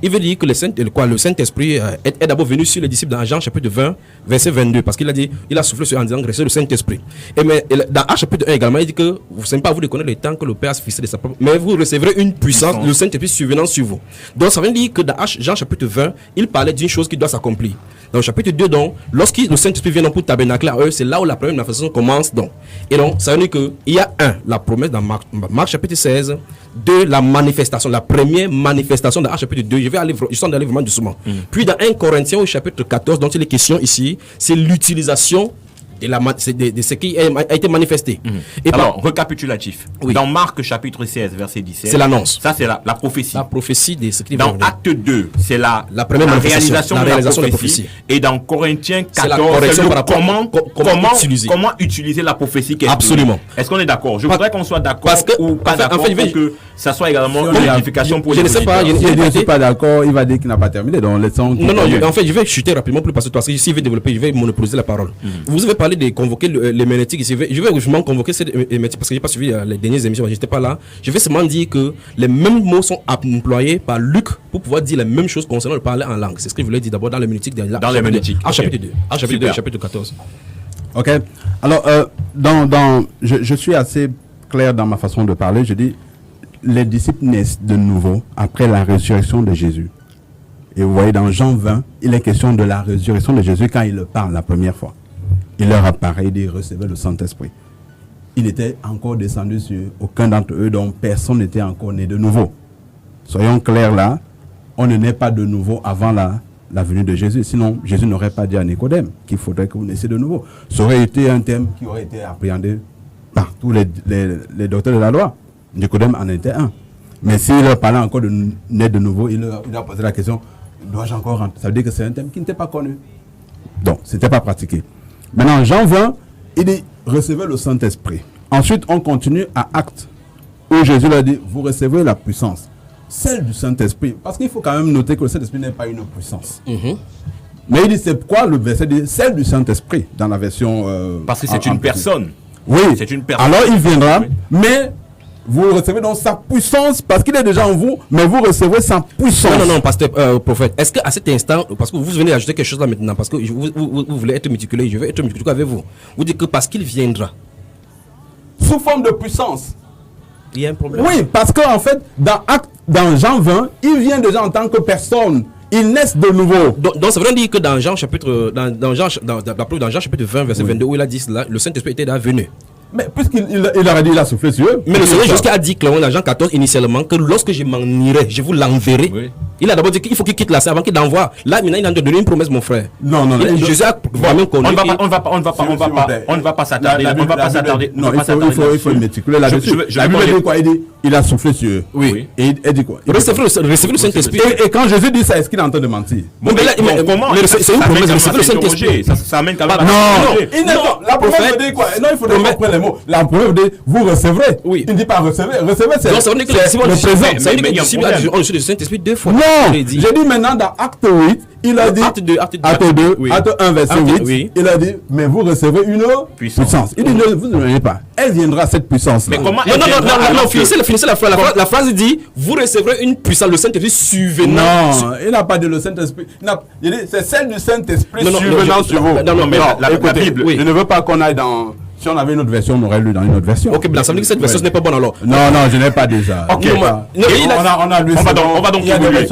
il veut dire que le Saint-Esprit est d'abord venu sur les disciples dans Jean chapitre 20 verset 22 parce qu'il a dit il a soufflé sur en disant recevez le Saint-Esprit. Mais dans Actes chapitre 1 également il dit que vous savez pas vous de connaître le temps que le Père a fixé de sa propre, mais vous recevrez une puissance, le Saint-Esprit survenant sur vous. Donc ça veut dire que dans Jean chapitre 20, il parlait d'une chose qui doit s'accomplir. Dans le chapitre 2, donc, lorsque le Saint-Esprit vient pour tabernacler à eux, c'est là où la première manifestation commence. Donc. Et donc, ça veut dire qu'il y a la promesse dans Marc chapitre 16, la manifestation, la première manifestation dans Actes chapitre 2. Je sens d'aller vraiment doucement. Puis dans 1 Corinthiens au chapitre 14, dont il est question ici, c'est l'utilisation de ce qui a été manifesté. Et alors, récapitulatif. Oui. Dans Marc chapitre 16, verset 17, c'est l'annonce. Ça, c'est la prophétie. La prophétie de ce qui va venir. Dans Acte 2, c'est la réalisation de la prophétie. Et dans Corinthiens 14, c'est comment utiliser la prophétie. Absolument. Est-ce qu'on est d'accord? Je voudrais qu'on soit d'accord ou pas d'accord pour que ça soit également une édification pour les auditeurs. Je ne sais pas. Je ne suis pas d'accord. Il va dire qu'il n'a pas terminé. Donc, laissons. Non, en fait, je vais chuter rapidement plus parce que toi, s'il veut développer, je vais monopoliser la parole. Vous avez parlé de convoquer l'héménétique. Je vais justement convoquer cette héménétique parce que je n'ai pas suivi les dernières émissions, je n'étais pas là. Je vais seulement dire que les mêmes mots sont employés par Luc pour pouvoir dire les mêmes choses concernant le parler en langue. C'est ce que je voulais dire d'abord dans l'héménétique. Dans l'héménétique. Chapitre 2. Chapitre 2, chapitre 14. Ok. Alors, je suis assez clair dans ma façon de parler. Je dis, les disciples naissent de nouveau après la résurrection de Jésus. Et vous voyez, dans Jean 20, il est question de la résurrection de Jésus quand il le parle la première fois. Il leur apparaît, il dit, recevez le Saint-Esprit. Il n'était encore descendu sur aucun d'entre eux, donc personne n'était encore né de nouveau. Soyons clairs là, on ne naît pas de nouveau avant la venue de Jésus. Sinon, Jésus n'aurait pas dit à Nicodème qu'il faudrait que vous naissiez de nouveau. Ça aurait été un thème qui aurait été appréhendé par tous les docteurs de la loi. Nicodème en était un. Mais s'il leur parlait encore de naître de nouveau, il a posé la question, dois-je encore rentrer? Ça veut dire que c'est un thème qui n'était pas connu. Donc, ce n'était pas pratiqué. Maintenant, Jean 20, il dit recevez le Saint-Esprit. Ensuite, on continue à Actes, où Jésus leur dit vous recevez la puissance, celle du Saint-Esprit. Parce qu'il faut quand même noter que le Saint-Esprit n'est pas une puissance. Mais il dit c'est quoi le verset dit celle du Saint-Esprit dans la version. Parce que c'est une personne. Oui, c'est une personne. Alors il viendra, mais vous recevez donc sa puissance parce qu'il est déjà en vous, mais vous recevez sa puissance. Non, pasteur, prophète. Est-ce qu'à cet instant, parce que vous venez d'ajouter quelque chose là maintenant, parce que vous voulez être méticuleux, je vais être méticuleux avec vous. Vous dites que parce qu'il viendra. Sous forme de puissance. Il y a un problème. Oui, parce qu'en fait, dans Jean 20, il vient déjà en tant que personne. Ils naissent de nouveau. Donc ça veut dire que dans Jean chapitre, dans Jean chapitre 20, verset 22, où il a dit cela, le Saint-Esprit était déjà venu. Mais puisqu'il aurait dit, il a soufflé sur eux. Mais le Seigneur jusqu'à a dit clairement dans Jean 14 initialement que lorsque je m'en irai, je vous l'enverrai. Oui. Il a d'abord dit qu'il faut qu'il quitte la scène avant qu'il l'envoie. Là maintenant il a donné une promesse, mon frère. Non. Jésus a vraiment connu. On ne va pas s'attarder. Non, il faut méticuler là-dessus. La Bible dit quoi? Il dit il a soufflé sur eux. Oui. Et il dit quoi? Recevez le Saint-Esprit. Et quand Jésus dit ça, est-ce qu'il est en train de mentir? Bon, mais là, comment? C'est une promesse. Recevez le Saint-Esprit. Ça amène quand même. Non. La promesse dit quoi? Non, il faut reprendre les mots. La promesse dit vous recevrez. Oui. Il ne dit pas recevez. Recevez, c'est le présent. Ça veut dire que les disciples ont reçu le Saint-Esprit 2 fois. Non. J'ai dit maintenant dans Acte 8, il a dit, Acte 1, verset 8, il a dit, mais vous recevez une puissance. Il dit, vous ne l'avez pas. Elle viendra, cette puissance. Mais comment? Non, finissez la phrase. La phrase dit, vous recevrez une puissance, le Saint-Esprit subvenant. Non, il n'a pas dit le Saint-Esprit. Il dit, c'est celle du Saint-Esprit subvenant sur vous. Non, mais la Bible, je ne veux pas qu'on aille dans... Si on avait une autre version, on aurait lu dans une autre version. Ok, mais ça veut dire que cette version n'est pas bonne alors. Non, je n'ai pas déjà. Ok. On a lu. On va donc évoluer.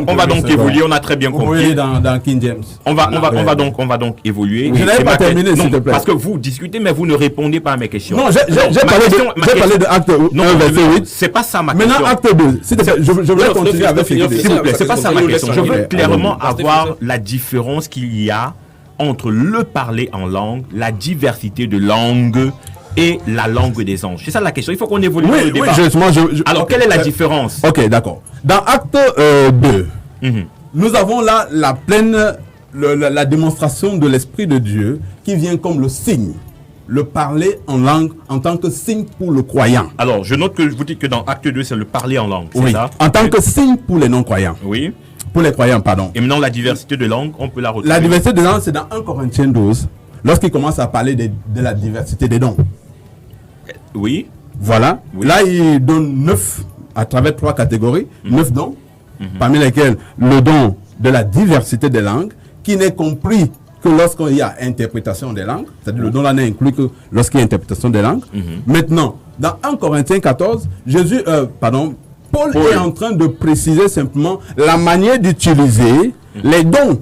On va donc évoluer. On a très bien compris. Oui, dans King James. On va donc évoluer. Je n'avais pas terminé, s'il te plaît. Parce que vous discutez, mais vous ne répondez pas à mes questions. Non, j'ai parlé de Acte 1, verset 8. C'est pas ça ma question. Maintenant, Acte 2. Je voulais continuer avec s'il vous plaît, c'est pas ça ma question. Je veux clairement avoir la différence qu'il y a entre le parler en langue, la diversité de langues et la langue des anges. C'est ça la question. Il faut qu'on évolue dans le débat. Alors, quelle est la différence? Ok, d'accord. Dans Acte 2, nous avons là la pleine, la démonstration de l'Esprit de Dieu qui vient comme le signe. Le parler en langue en tant que signe pour le croyant. Alors, je note que vous dites que dans Acte 2, c'est le parler en langue. Oui, ça? En tant que signe pour les non-croyants. Oui. Pour les croyants, pardon. Et maintenant, la diversité de langues, on peut la retrouver. La diversité de langues, c'est dans 1 Corinthiens 12, lorsqu'il commence à parler de la diversité des dons. Oui. Voilà. Oui. Là, il donne 9, à travers 3 catégories, 9 dons, parmi lesquels le don de la diversité des langues, qui n'est compris que lorsqu'il y a interprétation des langues, c'est-à-dire le don là n'est inclus que lorsqu'il y a interprétation des langues. Maintenant, dans 1 Corinthiens 14, Paul est en train de préciser simplement la manière d'utiliser les dons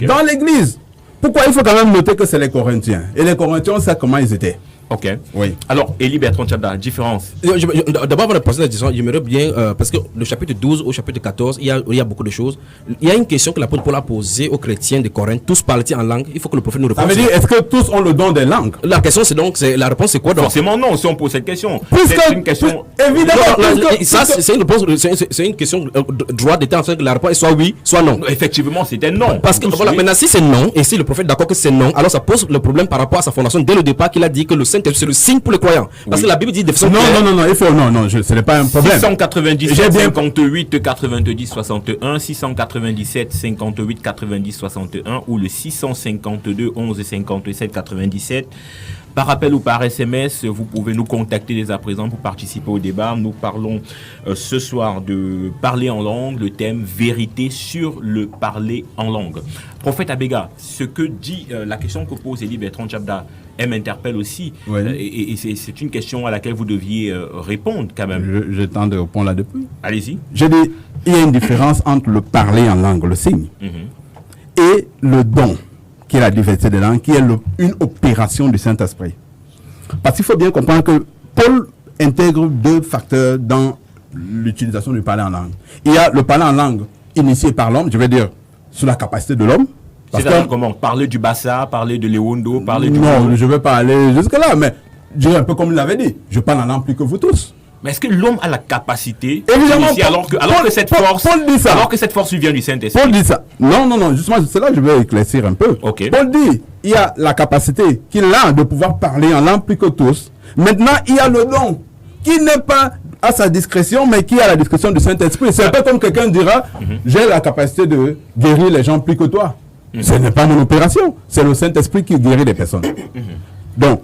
dans l'église. Pourquoi il faut quand même noter que c'est les Corinthiens? Et les Corinthiens, on sait comment ils étaient. Ok. Oui. Alors, Élie Bertrand Tchabda, différence. D'abord, avant de passer la discussion, j'aimerais bien, parce que le chapitre 12 au chapitre 14, il y a beaucoup de choses. Il y a une question que l'apôtre Paul a posée aux chrétiens de Corinthe. Tous parlent-ils en langue? Il faut que le prophète nous réponde. Ça veut dire, est-ce que tous ont le don des langues? La question, la réponse, c'est quoi donc? Forcément, non, si on pose cette question. C'est une question. Évidemment. Ça, c'est une question droit d'état en fait que la réponse est soit oui, soit non. Effectivement, c'était non. Parce que, voilà, maintenant, si c'est non, et si le prophète est d'accord que c'est non, alors ça pose le problème par rapport à sa fondation dès le départ qu'il a dit que le Saint-Esprit, c'est le signe pour les croyants. Parce que la Bible dit de façon ce n'est pas un problème. 697 58 90 61, 697 58 90 61 ou le 652 11 57 97. Par appel ou par SMS, vous pouvez nous contacter dès à présent pour participer au débat. Nous parlons ce soir de parler en langue, le thème vérité sur le parler en langue. Prophète Abega, ce que dit la question que pose Élie Bertrand Tchabda, elle m'interpelle aussi. Oui. Et c'est une question à laquelle vous deviez répondre quand même. Je tente de répondre là-dessus. Allez-y. Je dis, il y a une différence entre le parler en langue, le signe, et le don, qui est la diversité des langues, qui est une opération du Saint-Esprit. Parce qu'il faut bien comprendre que Paul intègre 2 facteurs dans l'utilisation du parler en langue. Il y a le parler en langue initié par l'homme, je vais dire, sur la capacité de l'homme. C'est-à-dire comment? Parler du Bassa, parler de Léondo, parler du... Non, je ne vais pas aller jusque-là, mais je dirais un peu comme il l'avait dit. Je parle en langue plus que vous tous. Mais est-ce que l'homme a la capacité Évidemment, d'initier alors que cette force lui vient du Saint-Esprit? Paul dit ça. Non, justement, c'est là que je vais éclaircir un peu. Okay. Paul dit, il y a la capacité qu'il a de pouvoir parler en langue plus que tous. Maintenant, il y a le don qui n'est pas à sa discrétion, mais qui a la discrétion du Saint-Esprit. C'est un peu comme quelqu'un dira, j'ai la capacité de guérir les gens plus que toi. Ce n'est pas mon opération. C'est le Saint-Esprit qui guérit les personnes. Donc,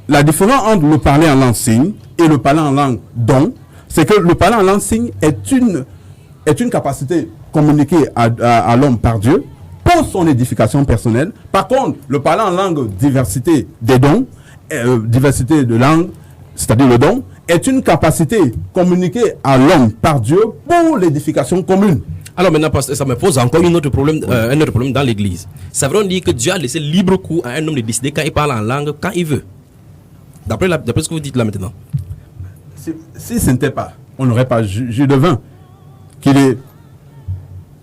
la différence entre le parler en langue signe et le parler en langue don, c'est que le parler en langue signe est une capacité communiquée à l'homme par Dieu pour son édification personnelle. Par contre, le parler en langue diversité des dons, diversité de langue, c'est-à-dire le don, est une capacité communiquée à l'homme par Dieu pour l'édification commune. Alors maintenant, ça me pose encore un autre problème dans l'église. Ça veut dire que Dieu a laissé libre cours à un homme de décider quand il parle en langue, quand il veut. D'après ce que vous dites là maintenant. Si ce n'était pas, on n'aurait pas Jules Devin, qu'il est,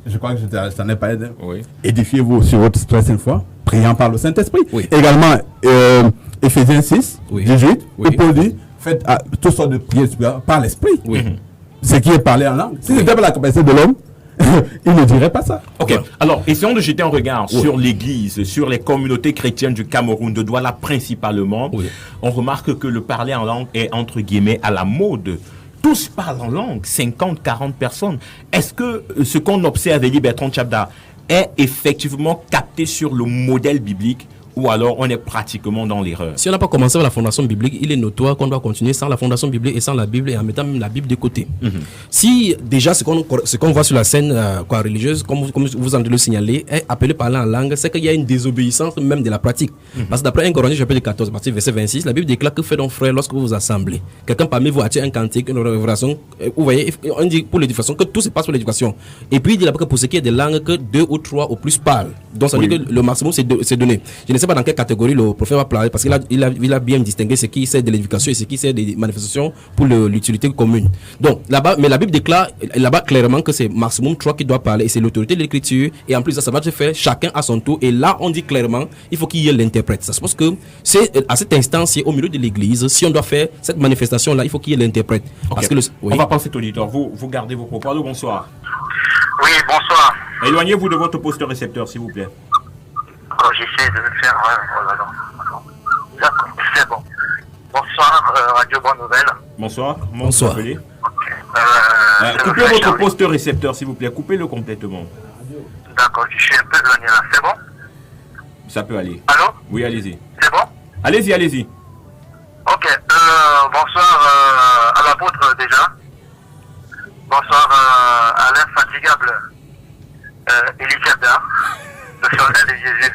je crois que je t'en ai parlé, oui. Édifiez-vous sur votre prochaine foi, priant par le Saint-Esprit. Oui. Également, Éphésiens 6, oui. 18, oui. où Paul dit, faites toutes sortes de prières par l'Esprit. Oui. Ce qui est parlé en langue. Si ce n'était pas la capacité de l'homme, il ne dirait pas ça. Ok, alors essayons de jeter un regard sur l'église, sur les communautés chrétiennes du Cameroun, de Douala principalement. Oui. On remarque que le parler en langue est entre guillemets à la mode. Tous parlent en langue, 50, 40 personnes. Est-ce que ce qu'on observe, Elie Bertrand Tchabda, est effectivement capté sur le modèle biblique ou alors on est pratiquement dans l'erreur? Si on n'a pas commencé avec la fondation biblique, il est notoire qu'on doit continuer sans la fondation biblique et sans la Bible et en mettant même la Bible de côté. Si déjà ce qu'on voit sur la scène religieuse, comme vous en le signaler, est appelé parler en langue, c'est qu'il y a une désobéissance même de la pratique. Parce que d'après 1 Corinthiens chapitre 14, verset 26, la Bible déclare que fait donc frère lorsque vous vous assemblez. Quelqu'un parmi vous a-t-il un cantique, une révélation, vous voyez, on dit pour l'éducation que tout se passe pour l'éducation. Et puis il dit là-bas que pour ce qui est des langues, que 2 ou 3 au plus parlent. Donc ça veut dire que le maximum c'est donné. Je ne sais pas dans quelle catégorie le prophète va parler parce qu'il a bien distingué ce qui sert de l'éducation et ce qui sert des manifestations pour l'utilité commune. Donc là-bas, mais la Bible déclare là-bas clairement que c'est maximum 3 qui doit parler et c'est l'autorité de l'écriture et en plus ça va se faire chacun à son tour et là on dit clairement il faut qu'il y ait l'interprète. Ça se pense que c'est à cet instant c'est au milieu de l'église si on doit faire cette manifestation là il faut qu'il y ait l'interprète. Okay. Parce que on va passer au auditeur. Vous gardez vos propos. Allô, bonsoir. Oui, bonsoir. Éloignez-vous de votre poste récepteur s'il vous plaît. Quand j'essaie de le faire, d'accord, c'est bon. Bonsoir, Radio Bonne Nouvelle. Bonsoir. Bonsoir. Coupez votre poste récepteur, s'il vous plaît. Coupez-le complètement. D'accord, je suis un peu éloigné là. C'est bon? Ça peut aller. Allô? Oui, allez-y. C'est bon? Allez-y. Ok, bonsoir à l'apôtre déjà. Bonsoir à l'infatigable Elie, le soldat de Jésus.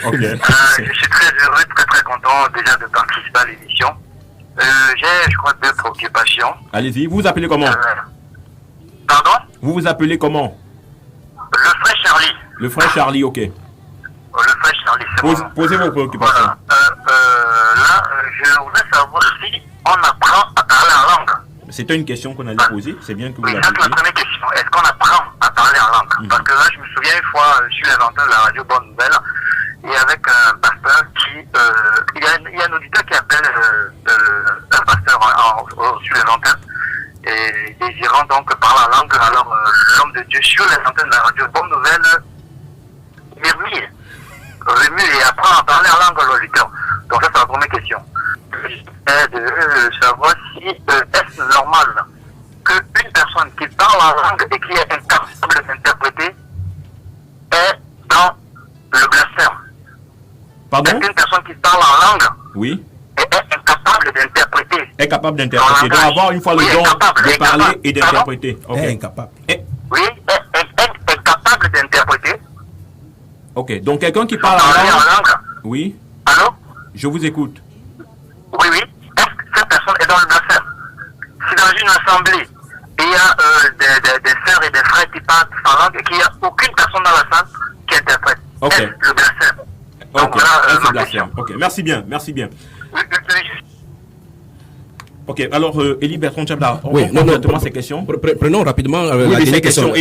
Okay. Je suis très heureux, très content déjà de participer à l'émission. J'ai, je crois, 2 préoccupations. Allez-y, vous vous appelez comment? Pardon? Vous vous appelez comment? Le frère Charlie. Le frère Charlie, ok. Le frère Charlie, c'est bon. Posez vos préoccupations. Voilà. Là, je voudrais savoir si on apprend à parler en langue. C'était une question qu'on allait poser, c'est bien que vous oui, l'avez c'est la dit. première question. Est-ce qu'on apprend à parler en langue? Parce que là, je me souviens une fois, sur les antennes de la radio Bonne Nouvelle, et avec un pasteur qui... il y a un auditeur qui appelle un pasteur sur les antennes, et désirant donc parler en langue. Alors, l'homme de Dieu sur les antennes de la radio Bonne Nouvelle remue et apprend à parler en langue à l'auditeur. Donc ça, c'est la première question. Et de savoir si est-ce normal qu'une personne qui parle en langue et qui est incapable d'interpréter est dans le blasphème. Pardon? Est-ce qu'une personne qui parle en langue Oui. est incapable d'interpréter? Est capable d'interpréter. Donc avoir une fois le don de parler et d'interpréter. Ok. Est incapable. Oui, est incapable d'interpréter. Ok. Donc quelqu'un qui parle Parler en en langue. langue. Oui. Allô? Je vous écoute. Oui. Est-ce que cette personne est dans le blasphème? Si dans une assemblée, il y a des sœurs et des frères qui parlent en langue et qu'il n'y a aucune personne dans la salle qui interprète, Ok. est-ce le blasphème? Ok. Donc, voilà, C'est ma blasphème. question. Ok. Merci bien. Oui. Ok, alors Élie Bertrand Tchabla, on Oui, reprend directement ces questions. Prenons rapidement la dernière question.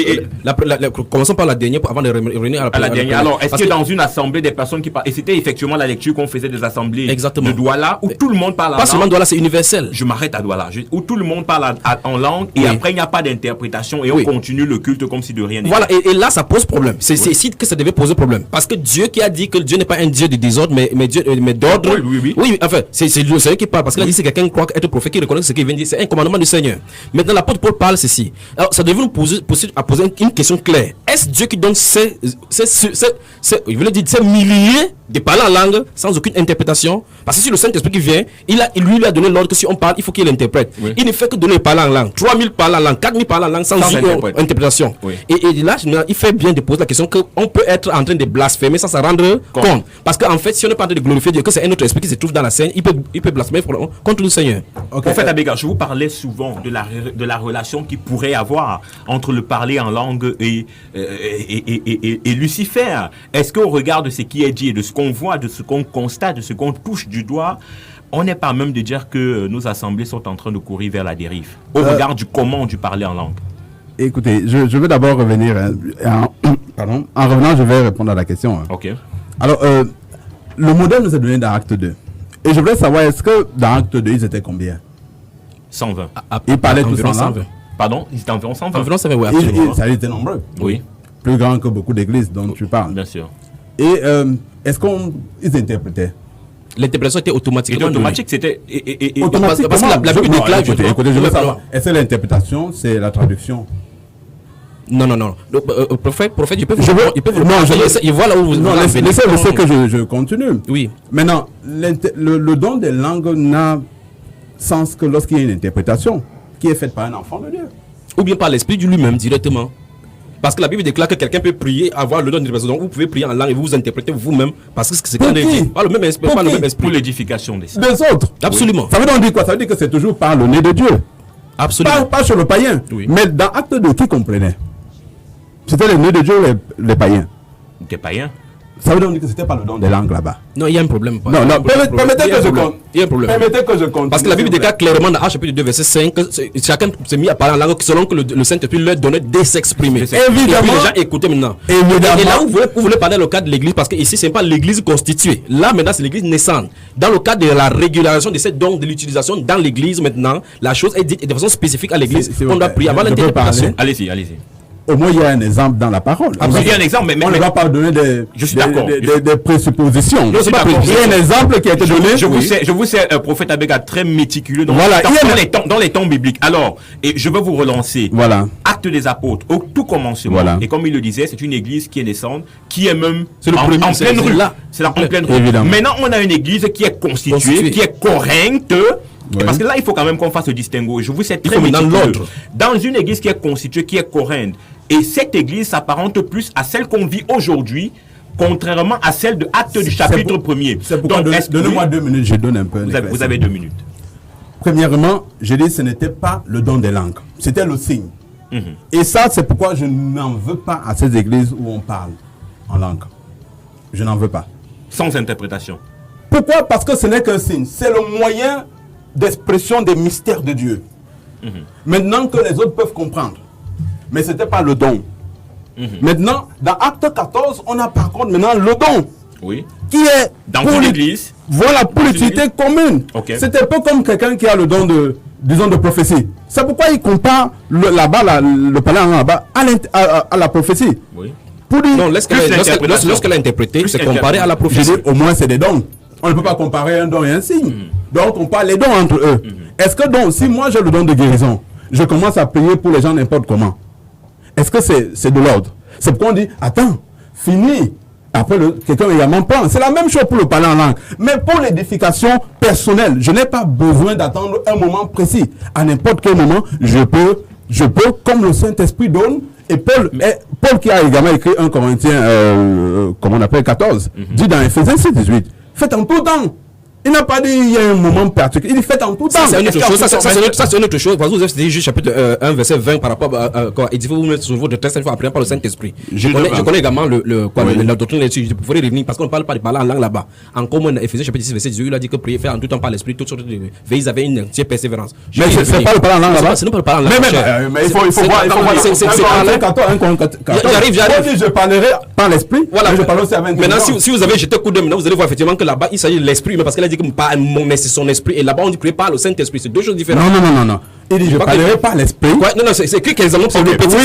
Commençons par la dernière avant de revenir à la dernière. Alors, est-ce que dans une assemblée, des personnes qui parlent, et c'était effectivement la lecture qu'on faisait des assemblées Exactement. de Douala, où tout le monde parle en langue. Pas seulement Douala, c'est universel. Je m'arrête à Douala, où tout le monde parle en langue, et après il n'y a pas d'interprétation, et on continue le culte comme si de rien n'était. Voilà, et là ça pose problème. C'est ici que ça devait poser problème. Parce que Dieu qui a dit que Dieu n'est pas un Dieu de désordre, mais d'ordre. Oui, enfin, c'est Dieu qui parle. Parce que là, dit c'est quelqu'un qui croit être prophète, qui reconnaît ce qu'il vient de dire. C'est un commandement du Seigneur. Maintenant, l'apôtre Paul parle ceci. Alors, ça devait nous poser une question claire. Est-ce Dieu qui donne ces milliers de parler en langue sans aucune interprétation? Parce que si le Saint-Esprit qui vient, il a donné l'ordre que si on parle, il faut qu'il l'interprète. Oui. Il ne fait que donner parler en langue. 3000 parlent en langue, 4000 parlent en langue sans interprétation. Oui. Et là, il fait bien de poser la question qu'on peut être en train de blasphémer sans s'en rendre compte. Parce qu'en fait, si on n'est pas en train de glorifier Dieu, que c'est un autre esprit qui se trouve dans la scène, il peut blasphémer contre le Seigneur. En fait, Abega, je vous parlais souvent de la relation qu'il pourrait y avoir entre le parler en langue et Lucifer. Est-ce qu'au regard de ce qui est dit et de ce qu'on voit, de ce qu'on constate, de ce qu'on touche du doigt, on n'est pas même de dire que nos assemblées sont en train de courir vers la dérive au regard du comment du parler en langue? Écoutez, je vais d'abord revenir. En revenant, je vais répondre à la question. Ok. Alors, le modèle nous est donné dans Acte 2. Et je voulais savoir, est-ce que dans Acte 2, ils étaient combien? 120. Ils parlaient tous en langue. Pardon? Ils étaient environ 120. Environ 120, oui, absolument. Ça était nombreux. Oui. Plus grand que beaucoup d'églises dont tu parles. Bien sûr. Et est-ce qu'ils interprétaient? L'interprétation était automatique. C'était automatique. Parce que la Bible déclare. Écoutez, je veux savoir. Est-ce que l'interprétation, c'est la traduction? Non. Le prophète, il peut il voit là où vous... Non, laissez que je continue. Oui. Maintenant, le don des langues n'a sens que lorsqu'il y a une interprétation qui est faite par un enfant de Dieu. Ou bien par l'esprit de lui-même directement. Parce que la Bible déclare que quelqu'un peut prier, avoir le don d'interprétation. Donc vous pouvez prier en langue et vous interprétez vous-même. Parce que c'est quand même dit. Pas le même esprit. Pour l'édification des autres. Absolument. Oui. Ça veut donc dire quoi? Ça veut dire que c'est toujours par le nez de Dieu. Absolument. Pas sur le païen. Oui. Mais dans Acte 2, qui comprenait? C'était le nez de Dieu ou les païens? Des païens. Ça veut donc dire que c'était pas le don des langues là-bas. Non, il y a un problème. Permettez que je compte. Il y a un problème. Permettez que je compte. Parce que la Bible déclare clairement dans Actes chapitre 2, verset 5, que chacun s'est mis à parler en langue selon que le Saint-Esprit leur donnait de s'exprimer. Évidemment. Et puis les gens écoutaient maintenant. Évidemment. Et là, vous voulez parler dans le cadre de l'église, parce que ici, ce n'est pas l'église constituée. Là, maintenant, c'est l'église naissante. Dans le cadre de la régularisation de cette don, de l'utilisation dans l'église, maintenant, la chose est dite de façon spécifique à l'église. On doit prier avant l'interprétation. Allez-y. Au moins, il y a un exemple dans la parole. Il y a un exemple, mais on ne va pas donner des présuppositions. Je suis d'accord. Il y a un exemple qui a été donné. Je vous sais, prophète Abega, très méticuleux dans les temps bibliques. Alors, et je veux vous relancer. Voilà. Acte des apôtres, au tout commencement. Voilà. Et comme il le disait, c'est une église qui est naissante, qui est même en pleine rue. C'est en pleine rue. Maintenant, on a une église qui est constituée, qui est correcte. Oui. Parce que là, il faut quand même qu'on fasse le distinguo. Je vous sais très méticuleux. Dans une église qui est constituée, qui est correcte, et cette église s'apparente plus à celle qu'on vit aujourd'hui, contrairement à celle de Actes du chapitre 1er. C'est pourquoi donnez-moi 2 minutes, je donne un peu. Vous avez 2 minutes. Premièrement, je dis que ce n'était pas le don des langues, c'était le signe. Et ça, c'est pourquoi je n'en veux pas à ces églises où on parle en langue. Je n'en veux pas. Sans interprétation. Pourquoi? Parce que ce n'est qu'un signe. C'est le moyen d'expression des mystères de Dieu. Maintenant que les autres peuvent comprendre. Mais ce n'était pas le don. Maintenant, dans Acte 14, on a par contre maintenant le don. Oui. Qui est dans l'église. Voilà, pour l'utilité commune. Okay. C'est un peu comme quelqu'un qui a le don de prophétie. C'est pourquoi il compare le parler là-bas à la prophétie. Oui. Pour dire, non, lorsqu'elle a interprété, c'est comparé à la prophétie. Au moins, c'est des dons. On ne peut pas comparer un don et un signe. Donc, on parle les dons entre eux. Est-ce que donc, si moi j'ai le don de guérison, je commence à prier pour les gens n'importe comment, est-ce que c'est de l'ordre? C'est pourquoi on dit, attends, fini. Après, quelqu'un également parle. C'est la même chose pour le parler en langue. Mais pour l'édification personnelle, je n'ai pas besoin d'attendre un moment précis. À n'importe quel moment, je peux, comme le Saint-Esprit donne. Et Paul qui a également écrit 1 Corinthiens, comment on appelle, 14, dit dans Ephésiens 6, 18, faites en tout temps Il n'a pas dit il y a un moment particulier. Il fait en tout temps. Ça, c'est une autre chose. Ça, c'est une autre chose. Parce que vous avez dit juste chapitre 1, verset 20 par rapport à quoi. Il dit vous mettre sur votre test, il faut apprendre par le Saint-Esprit. Je connais également la doctrine là-dessus. Il faudrait revenir parce qu'on ne parle pas de parler en langue là-bas. En commun, Éphésiens chapitre 6, verset 18, il a dit que prier, faire en tout temps par l'Esprit, toutes sortes de veilles, ils avaient une entière persévérance. Mais c'est pas le parler en langue là-bas. C'est pas le parler en langue. Mais il faut voir. J'arrive. Je parlerai par l'Esprit. Voilà. Je parle aussi avec. Maintenant, si vous avez jeté coup d'œil, vous allez voir effectivement que là-bas, il s'agit de l'Esprit, parce qu'elle a dit que son esprit, et là-bas on dit prier par le Saint-Esprit, c'est deux choses différentes. Non. Il dit je parlerai par l'Esprit. Non, c'est écrit qu'ils ont le petit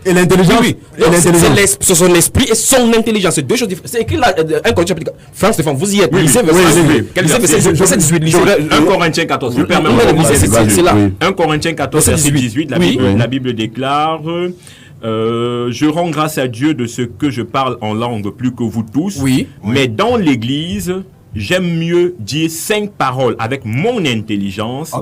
et l'intelligence. Oui. C'est son esprit et son intelligence, c'est deux choses différentes. C'est écrit là, 1 Corinthiens, Frère Stéphane, vous y êtes. Lisez verset 18. 1 Corinthiens 14, je permets. C'est là. 1 Corinthiens 14, verset 18, la Bible déclare... je rends grâce à Dieu de ce que je parle en langue plus que vous tous. Oui. Mais dans l'église, j'aime mieux dire 5 paroles avec mon intelligence,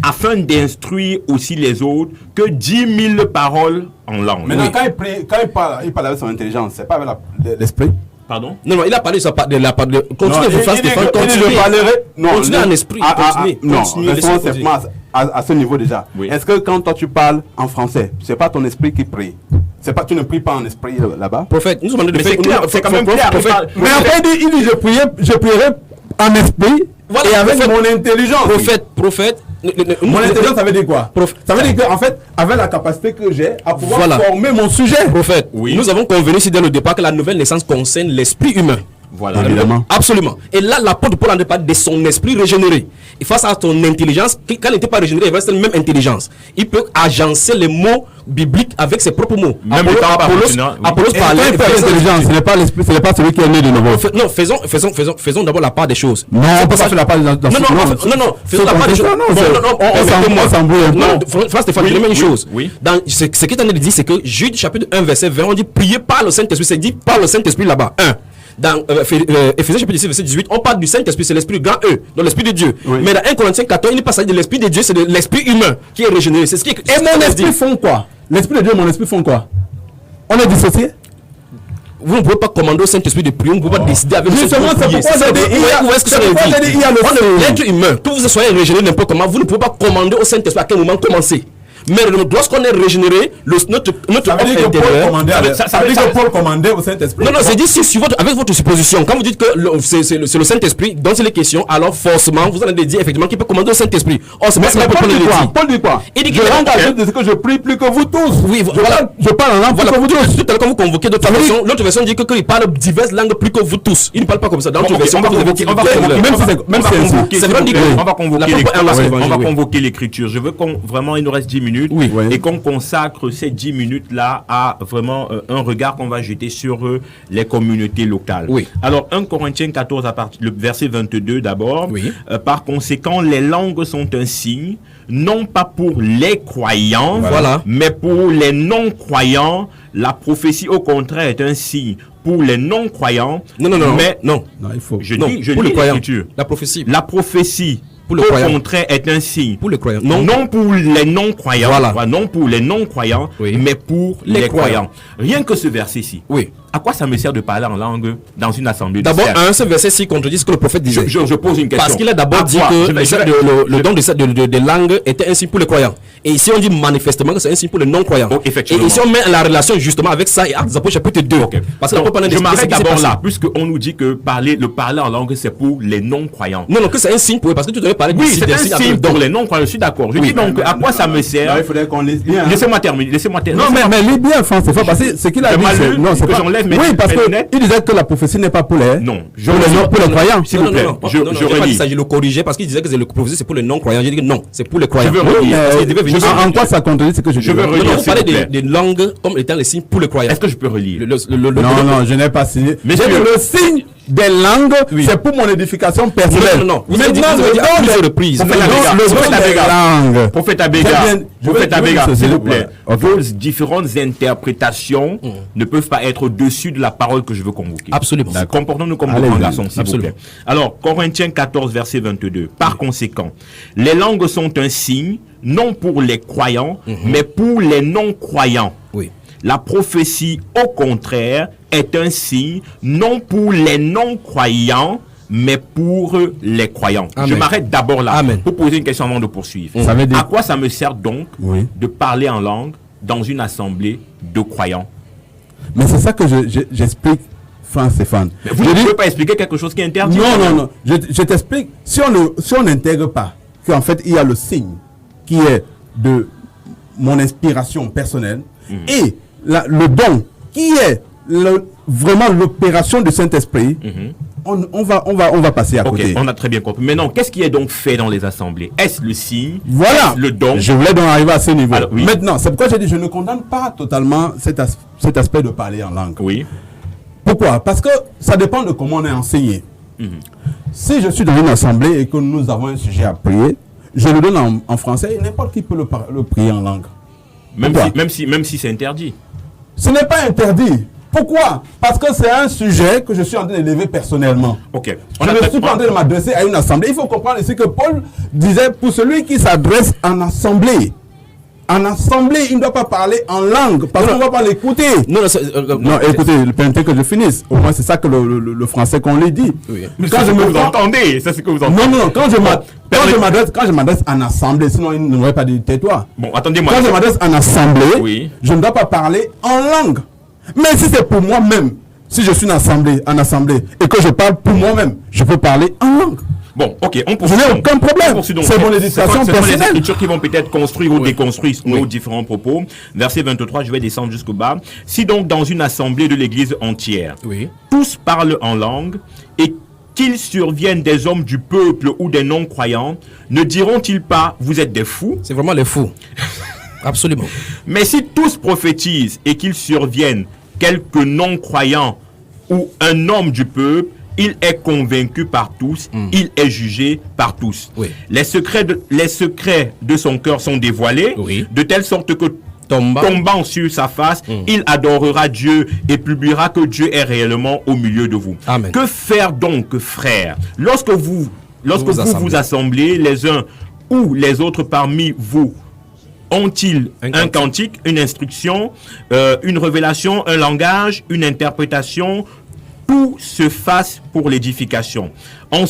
afin d'instruire aussi les autres, que 10 000 paroles en langue. Maintenant, quand il parle avec son intelligence, c'est pas avec l'esprit. Pardon? Non, il a parlé de la part de. Continuez, vous faites Stéphane, continuez. Continuez en esprit. Continuez. À ce niveau déjà. Oui. Est-ce que quand toi tu parles en français, c'est pas ton esprit qui prie? C'est pas, tu ne pries pas en esprit là-bas? Prophète, nous sommes de faire. C'est quand même clair. Mais après il dit je prierai en esprit et avec mon intelligence. Prophète. Mon intelligence, ça veut dire quoi? Ça veut dire qu'en fait, avec la capacité que j'ai à pouvoir former mon sujet. Prophète, nous avons convenu ici dès le départ que la nouvelle naissance concerne l'esprit humain. Voilà, évidemment. Absolument. Et là, l'apôtre Paul en parle de son esprit régénéré. Et face à ton intelligence, quand il n'était pas régénéré, il reste la même intelligence. Il peut agencer les mots bibliques avec ses propres mots. Même Apollos parlait l'intelligence, ce n'est pas l'esprit, ce n'est pas celui qui est né de nouveau. Non, faisons d'abord la part des choses. Non, on peut pas faire la part des choses. Non, faisons la part des choses. Non, Frère Stéphane, je dis une chose. Ce qui est en train de dire, c'est que Jude chapitre 1, verset 20, on dit prier par le Saint-Esprit. C'est dit par le Saint-Esprit là-bas. Dans Éphésiens chapitre 6, verset 18, on parle du Saint-Esprit, c'est l'esprit grand E, donc l'esprit de Dieu. Mais dans 1 Corinthiens 14, il n'est pas ça de l'esprit de Dieu, c'est de l'esprit humain qui est régénéré. C'est ce qui est. Et mon esprit font quoi? L'esprit de Dieu et mon esprit font quoi? On est dissociés? Vous ne pouvez pas commander au Saint-Esprit de prier, vous ne pouvez pas décider avec le Saint-Esprit. Justement, c'est pourquoi où est-ce que ça veut dire? L'être humain, que vous soyez régénéré n'importe comment, vous ne pouvez pas commander au Saint-Esprit à quel moment commencer. Mais lorsqu'on est régénéré, notre ça veut dire que Paul commandait au Saint-Esprit. Non, c'est dit avec votre supposition. Quand vous dites que c'est le Saint-Esprit dont c'est les questions, alors forcément vous allez dire effectivement qu'il peut commander au Saint-Esprit. Oh, c'est pas ce que Paul dit quoi? Paul dit quoi? Il dit que je rends grâce de ce que je prie plus que vous tous. Oui, voilà. Je parle en langue plus que vous tous. Tout à l'heure quand vous convoquez d'autres versions, l'autre version dit qu'il parle diverses langues plus que vous tous. Il ne parle pas comme ça. Dans l'autre version, on va convoquer l'écriture. Je veux qu'on vraiment, il nous reste 10 minutes et qu'on consacre ces 10 minutes-là à vraiment un regard qu'on va jeter sur les communautés locales. Alors, 1 Corinthiens 14, le verset 22 d'abord. Par conséquent, les langues sont un signe, non pas pour les croyants, mais pour les non-croyants. La prophétie, au contraire, est un signe pour les non-croyants. Non, il faut. Je dis l'écriture. La prophétie. Pour le contraire est un signe. Pour les croyants. Non pour les non-croyants. Non pour les non-croyants, mais pour les croyants. Rien que ce verset-ci. À quoi ça me sert de parler en langue dans une assemblée? D'abord, ce verset-ci contredit ce que le prophète disait. Je pose une question. Parce qu'il a d'abord dit que le don de langue était un signe pour les croyants. Et ici, on dit manifestement que c'est un signe pour les non-croyants. Et ici, on met la relation justement avec ça et Actes des Apôtres chapitre 2. Parce que je m'arrête d'abord là, puisqu'on nous dit que le parler en langue, c'est pour les non-croyants. Non, que c'est un signe pour eux. Parce que tu devais parler d'un signe pour les non-croyants. Je suis d'accord. Je dis donc, à quoi ça me sert? Il faudrait qu'on lise bien. Laissez-moi terminer. Non, mais lis bien, François, parce que ce qu'il a dit, non, c'est pas. Oui, parce qu'il disait que la prophétie n'est pas pour les. Non, pour les croyants. S'il vous plaît, je relis. Je le corrigeais parce qu'il disait que la prophétie c'est pour les non-croyants. J'ai dit que non, c'est pour les croyants. En quoi ça contredit ce que je dis? Je veux relire. Vous parlez des langues comme étant les signes pour les croyants. Est-ce que je peux relire? Non, je n'ai pas signé. Mais le signe des langues, c'est pour mon édification personnelle. Non, vous avez dit à plusieurs reprises. Prophète Abega, s'il vous plaît. Vos différentes interprétations ne peuvent pas être au-dessus de la parole que je veux convoquer. Absolument. Comportons-nous comme des grands garçons, s'il vous plaît. Alors, Corinthiens 14, verset 22. Par conséquent, les langues sont un signe, non pour les croyants, mais pour les non-croyants. La prophétie, au contraire, est un signe, non pour les non-croyants, mais pour les croyants. Amen. Je m'arrête d'abord là Amen. pour poser une question avant de poursuivre. Ça veut dire- À quoi ça me sert donc Oui. de parler en langue dans une assemblée de croyants? Mais c'est ça que j'explique, Franck Stéphane. Mais vous Je ne dis- pouvez pas expliquer quelque chose qui est interdit. Non. Je t'explique. Si on n'intègre pas qu'en fait, il y a le signe qui est de mon inspiration personnelle et le don qui est vraiment l'opération du Saint-Esprit, on va passer à Ok, côté. on a très bien compris. Maintenant, qu'est-ce qui est donc fait dans les assemblées? Est-ce le signe? Voilà. Est-ce le don? Je voulais donc arriver à ce niveau. Alors, oui. Maintenant, c'est pourquoi j'ai dit je ne condamne pas totalement cet aspect de parler en langue. Oui. Pourquoi? Parce que ça dépend de comment on est enseigné. Si je suis dans une assemblée et que nous avons un sujet à prier, je le donne en français et n'importe qui peut le prier en langue. Pourquoi? Même si c'est interdit. Ce n'est pas interdit. Pourquoi? Parce que c'est un sujet que je suis en train d'élever personnellement. Ok. Je ne suis pas en train de m'adresser à une assemblée. Il faut comprendre ici que Paul disait, pour celui qui s'adresse en assemblée, il ne doit pas parler en langue, parce qu'on ne va pas l'écouter. Non, Écoutez, permettez que je finisse. Au moins, c'est ça que le français qu'on lui dit. Oui. Mais Quand c'est je ce que me vous prends- entendez. C'est ce que vous entendez. Non, quand je m'adresse en assemblée, sinon il n'aurait pas dit tais-toi. Bon, attendez-moi. Quand je m'adresse en assemblée, Oui. je ne dois pas parler en langue. Mais si c'est pour moi-même, si je suis en assemblée et que je parle pour moi-même, je peux parler en langue. Bon, ok, on Je poursuit. n'ai donc. aucun problème. On poursuit donc. C'est mon Ce éducation sont les personnelle. écritures qui vont peut-être construire ou déconstruire nos Oui. différents propos. Verset 23, je vais descendre jusqu'au bas. Si donc dans une assemblée de l'église entière, Oui. tous parlent en langue et qu'il survienne des hommes du peuple ou des non-croyants, ne diront-ils pas, vous êtes des fous? C'est vraiment les fous. Absolument. Mais si tous prophétisent et qu'il survienne quelques non-croyants ou un homme du peuple, il est convaincu par tous, il est jugé par tous. Oui. Les secrets de son cœur sont dévoilés, Oui. de telle sorte que Tombant. tombant sur sa face, il adorera Dieu et publiera que Dieu est réellement au milieu de vous. Amen. Que faire donc, frères, lorsque vous vous assemblez les uns ou les autres parmi vous ont-ils un cantique, une instruction, une révélation, un langage, une interprétation? Tout se fasse pour l'édification. En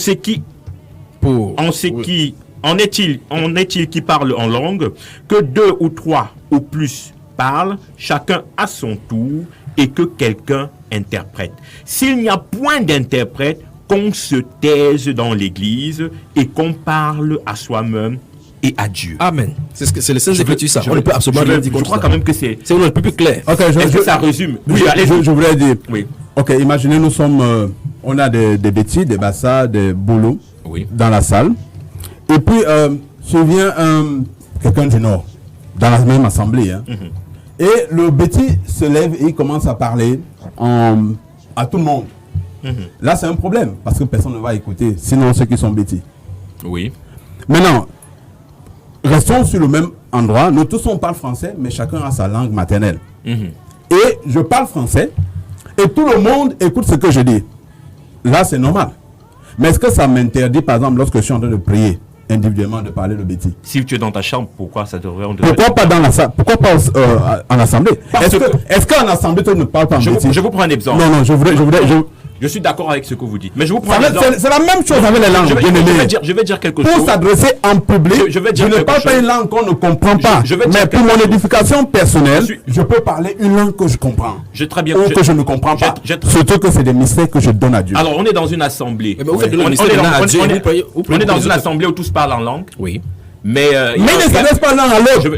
est-il qui parle en langue, que 2 ou 3 ou plus parlent, chacun à son tour, et que quelqu'un interprète. S'il n'y a point d'interprète, qu'on se taise dans l'église et qu'on parle à soi-même et à Dieu. Amen. C'est les Saintes Écritures, ça. On ne peut absolument rien dire Je contre crois ça. quand même que c'est... C'est le plus clair. Ok, Est-ce que ça résume? Oui, allez. je voulais dire. Oui. Ok, imaginez, nous sommes, on a des Betty, des Bassa, des Boulots Oui. dans la salle. Et puis, survient quelqu'un du Nord, dans la même assemblée. Hein. Et le Betty se lève et il commence à parler à tout le monde. Là, c'est un problème, parce que personne ne va écouter, sinon ceux qui sont Betty. Oui. Maintenant, restons sur le même endroit. Nous tous, on parle français, mais chacun a sa langue maternelle. Et je parle français, et tout le monde écoute ce que je dis. Là, c'est normal. Mais est-ce que ça m'interdit, par exemple, lorsque je suis en train de prier, individuellement, de parler le bêtis? Si tu es dans ta chambre, pourquoi ça devrait... Pourquoi pas dans la salle? Pourquoi pas en assemblée? Est-ce qu'en assemblée, tu ne parles pas en bêtis? Je vous prends un exemple. Non, je suis d'accord avec ce que vous dites. Mais je vous prends un exemple. C'est la même chose avec les langues. Je vais dire quelque chose. Pour s'adresser en public, je vais dire ne parle pas une langue qu'on ne comprend pas. Mais pour mon édification personnelle, je peux parler une langue que je comprends. Très bien. Ou que je ne comprends pas. Surtout que c'est des mystères que je donne à Dieu. Alors, on est dans une assemblée. Mais vous faites On est dans une assemblée où tous parlent en langue. Oui. Mais ils ne s'adressent pas l'un à l'autre.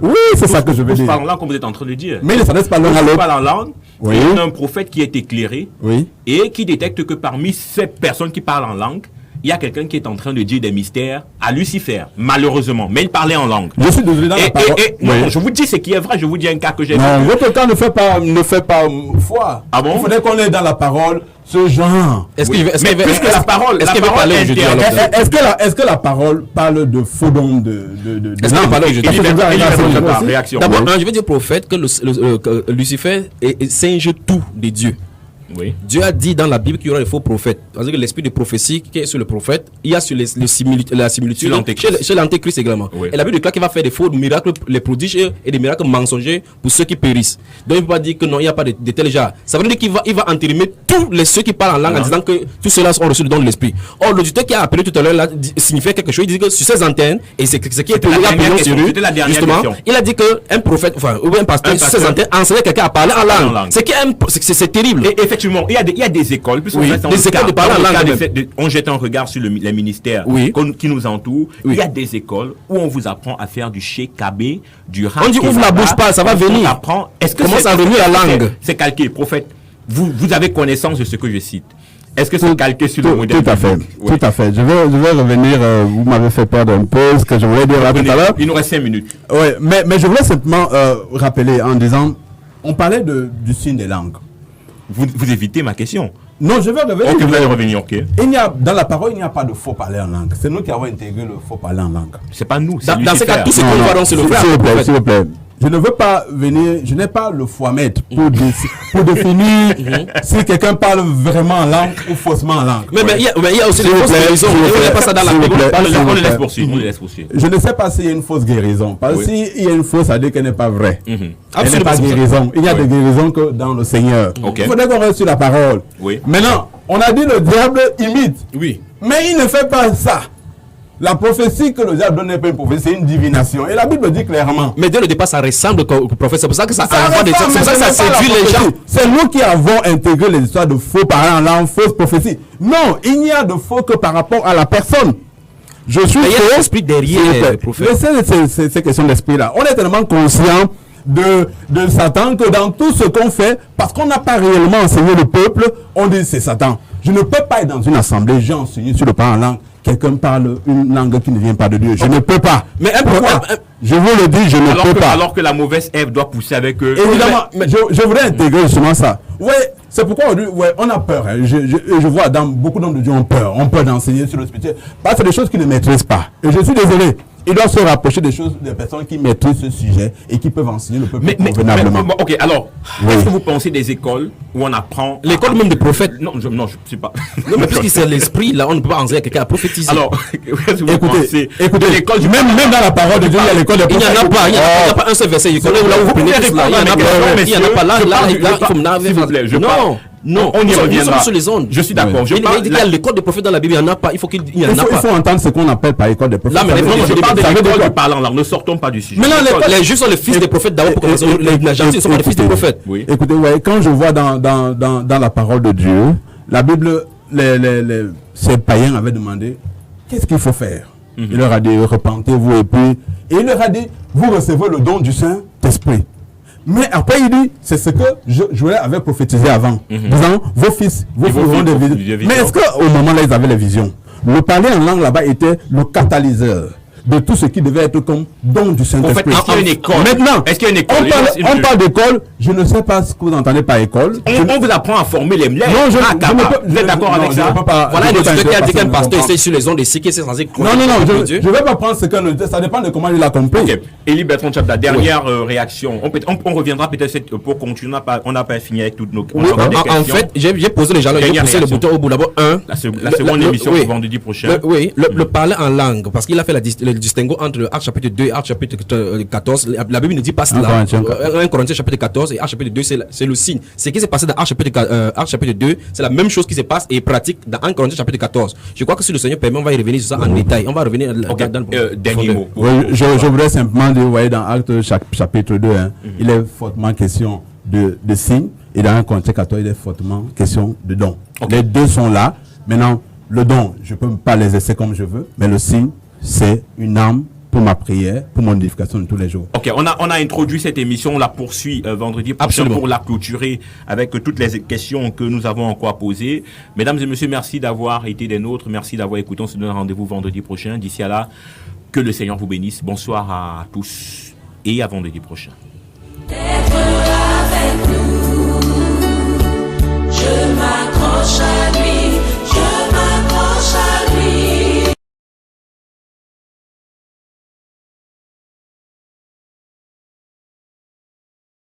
Oui, c'est ça que je veux dire. Tous parlent en langue, comme vous êtes en train de dire. Mais ils ne s'adressent pas l'un à l'autre. Tous parlent en langue. Oui. Il y a un prophète qui est éclairé. Oui. Et qui détecte que parmi ces personnes qui parlent en langue, il y a quelqu'un qui est en train de dire des mystères à Lucifer, malheureusement. Mais il parlait en langue. Je suis désolé dans la parole. Non, je vous dis ce qui est vrai. Je vous dis un cas que j'ai vu. Non, votre cas ne fait pas foi. Ah bon? Il faudrait qu'on ait dans la parole ce genre. Est-ce puisque la parole parler aujourd'hui? Est-ce que la parole parle de faux dons de Est-ce qu'il parle aujourd'hui? Réaction. D'abord, je vais dire au prophète que Lucifer singe tout des dieux. Oui. Dieu a dit dans la Bible qu'il y aura des faux prophètes. C'est-à-dire que l'esprit de prophétie qui est sur le prophète, il y a sur la similitude chez l'antéchrist également. Oui. Et la Bible déclare qu'il va faire des faux miracles, les prodiges et des miracles mensongers pour ceux qui périssent. Donc il ne peut pas dire que non, il n'y a pas de tel genre. Ça veut dire qu'il va entérimer tous ceux qui parlent en langue en disant que tous ceux-là ont reçu le don de l'esprit. Or, l'auditeur qui a appelé tout à l'heure là signifiait quelque chose. Il dit que sur ces antennes, et c'est ce qui est pour justement, il a dit qu'un prophète, ou un pasteur sur ces antennes enseignait quelqu'un à parler en langue. C'est terrible. Et effectivement, il y a des écoles. Des écoles de parler en langue. On jette un regard sur les ministères qui nous entourent. Il y a des écoles où on vous apprend à faire du shekabé, du rap. On dit ouvre la bouche pas, ça va venir. Est-ce que commence à venir la langue? C'est calqué, prophète. Vous avez connaissance de ce que je cite. Est-ce que c'est calqué sur le modèle? Tout à fait. Oui. Tout à fait. Je vais revenir. Vous m'avez fait perdre un peu ce que je voulais dire tout à l'heure. Il nous reste 5 minutes. Oui, mais je voulais simplement rappeler en disant, on parlait du signe des langues. Vous évitez ma question. Non, je vais revenir. Ok, vous allez revenir, ok. Dans la parole, il n'y a pas de faux parler en langue. C'est nous qui avons intégré le faux parler en langue. C'est pas nous. Dans ce cas, tout ce qu'on va c'est le frère. S'il vous plaît. Je ne veux pas venir, je n'ai pas le foiemètre pour définir si quelqu'un parle vraiment en langue ou faussement en langue. Mais il y a aussi des fausses guérisons. Il n'y a pas ça dans la Bible. On le laisse poursuivre. Je ne sais pas s'il y a une fausse guérison. Parce que s'il y a une fausse, ça veut dire qu'elle n'est pas vraie. Elle n'est pas guérison. Il y a des guérisons que dans le Seigneur. Il faudrait qu'on reste sur la parole. Maintenant, on a dit le diable imite. Oui. Mais il ne fait pas ça. La prophétie que le diable donne n'est pas une prophétie, c'est une divination. Et la Bible dit clairement. Mais dès le départ, ça ressemble au prophète. C'est pour ça que ça séduit les gens. C'est nous qui avons intégré les histoires de faux parents en langue, fausses prophéties. Non, il n'y a de faux que par rapport à la personne. Je suis il y a l'esprit derrière le prophète. Laissez ces questions d'esprit-là. On est tellement conscient de Satan que dans tout ce qu'on fait, parce qu'on n'a pas réellement enseigné le peuple, on dit c'est Satan. Je ne peux pas être dans une assemblée, j'ai enseigné sur le parent en langue. Quelqu'un parle une langue qui ne vient pas de Dieu. Je ne peux pas. Mais pourquoi? Je vous le dis, je ne peux pas. Alors que la mauvaise Ève doit pousser avec eux. Évidemment, je voudrais intégrer justement ça. Ouais, c'est pourquoi on a peur. Hein. Je vois dans beaucoup d'hommes de Dieu ont peur. On peur d'enseigner sur le spirituel. Parce que c'est des choses qu'ils ne maîtrisent pas. Et je suis désolé. Ils doivent se rapprocher des personnes qui maîtrisent ce sujet et qui peuvent enseigner le peuple convenablement. Ok, alors, est-ce que vous pensez des écoles où on apprend... L'école même des prophètes? Non, je ne sais pas. Non, mais puisque c'est l'esprit, là, on ne peut pas enseigner à quelqu'un à prophétiser. Alors, écoutez, l'école, même dans la parole de Dieu, il y a l'école des prophètes. Il n'y en a pas, il n'y a pas un seul verset. Il n'y en a pas. Là, il faut me Non. Non, on y reviendra. Sur les ondes. Je suis d'accord. Il y a l'école des prophètes dans la Bible, il n'y en a pas. Il faut entendre ce qu'on appelle par école des prophètes. Là, mais je parle de l'école du parlant. Ne sortons pas du sujet. Mais les juifs sont les fils des prophètes d'abord pour commencer. Les gentils ne sont pas les fils des prophètes. Écoutez, quand je vois dans la parole de Dieu, la Bible, ces païens avaient demandé qu'est-ce qu'il faut faire. Il leur a dit repentez-vous et puis il leur a dit vous recevez le don du Saint-Esprit. Mais après, il dit, c'est ce que Joël avait prophétisé avant, disant, vos fils, vous feront des visions. Mais est-ce qu'au moment là, ils avaient les visions? Le parler en langue là-bas était le catalyseur de tout ce qui devait être comme don du Saint-Esprit. Est-ce qu'il y a une école? Maintenant, est-ce qu'il y a une école? On parle d'école, je ne sais pas ce que vous entendez par école. On vous apprend à former les mlèches. Non, vous êtes d'accord avec ça? Voilà, le qui a dit qu'un pasteur essaie sur les ondes et c'est qui est censé croire. Non, je ne vais pas prendre ce qu'on dit, ça dépend de comment il a compris. Ok, Élie Bertrand Chapda, dernière réaction. On reviendra peut-être pour continuer, on n'a pas fini avec toutes nos questions. En fait, j'ai posé les jalons, j'ai poussé le bouton au bout. D'abord, la seconde émission pour vendredi prochain. Oui, le parler en langue, parce qu'il a fait le distinguo entre Actes chapitre 2 et Actes chapitre 14. La Bible ne dit pas cela. 1 Corinthiens chapitre 14 et Actes chapitre 2, c'est le signe. Ce qui s'est passé dans Actes chapitre 2, c'est la même chose qui se passe et pratique dans 1 Corinthiens chapitre 14. Je crois que si le Seigneur permet, on va y revenir sur ça en détail. On va revenir dans le dernier mot. Je voudrais simplement dire, vous voyez, dans Actes chapitre 2, il est fortement question de signes et dans 1 Corinthiens 14, il est fortement question de dons. Les deux sont là. Maintenant, le don, je ne peux pas les essayer comme je veux, mais le signe, c'est une arme pour ma prière, pour mon édification de tous les jours. Ok, on a introduit cette émission, on la poursuit vendredi prochain pour la clôturer avec toutes les questions que nous avons encore à poser. Mesdames et messieurs, merci d'avoir été des nôtres, merci d'avoir écouté. On se donne rendez-vous vendredi prochain. D'ici à là, que le Seigneur vous bénisse. Bonsoir à tous et à vendredi prochain.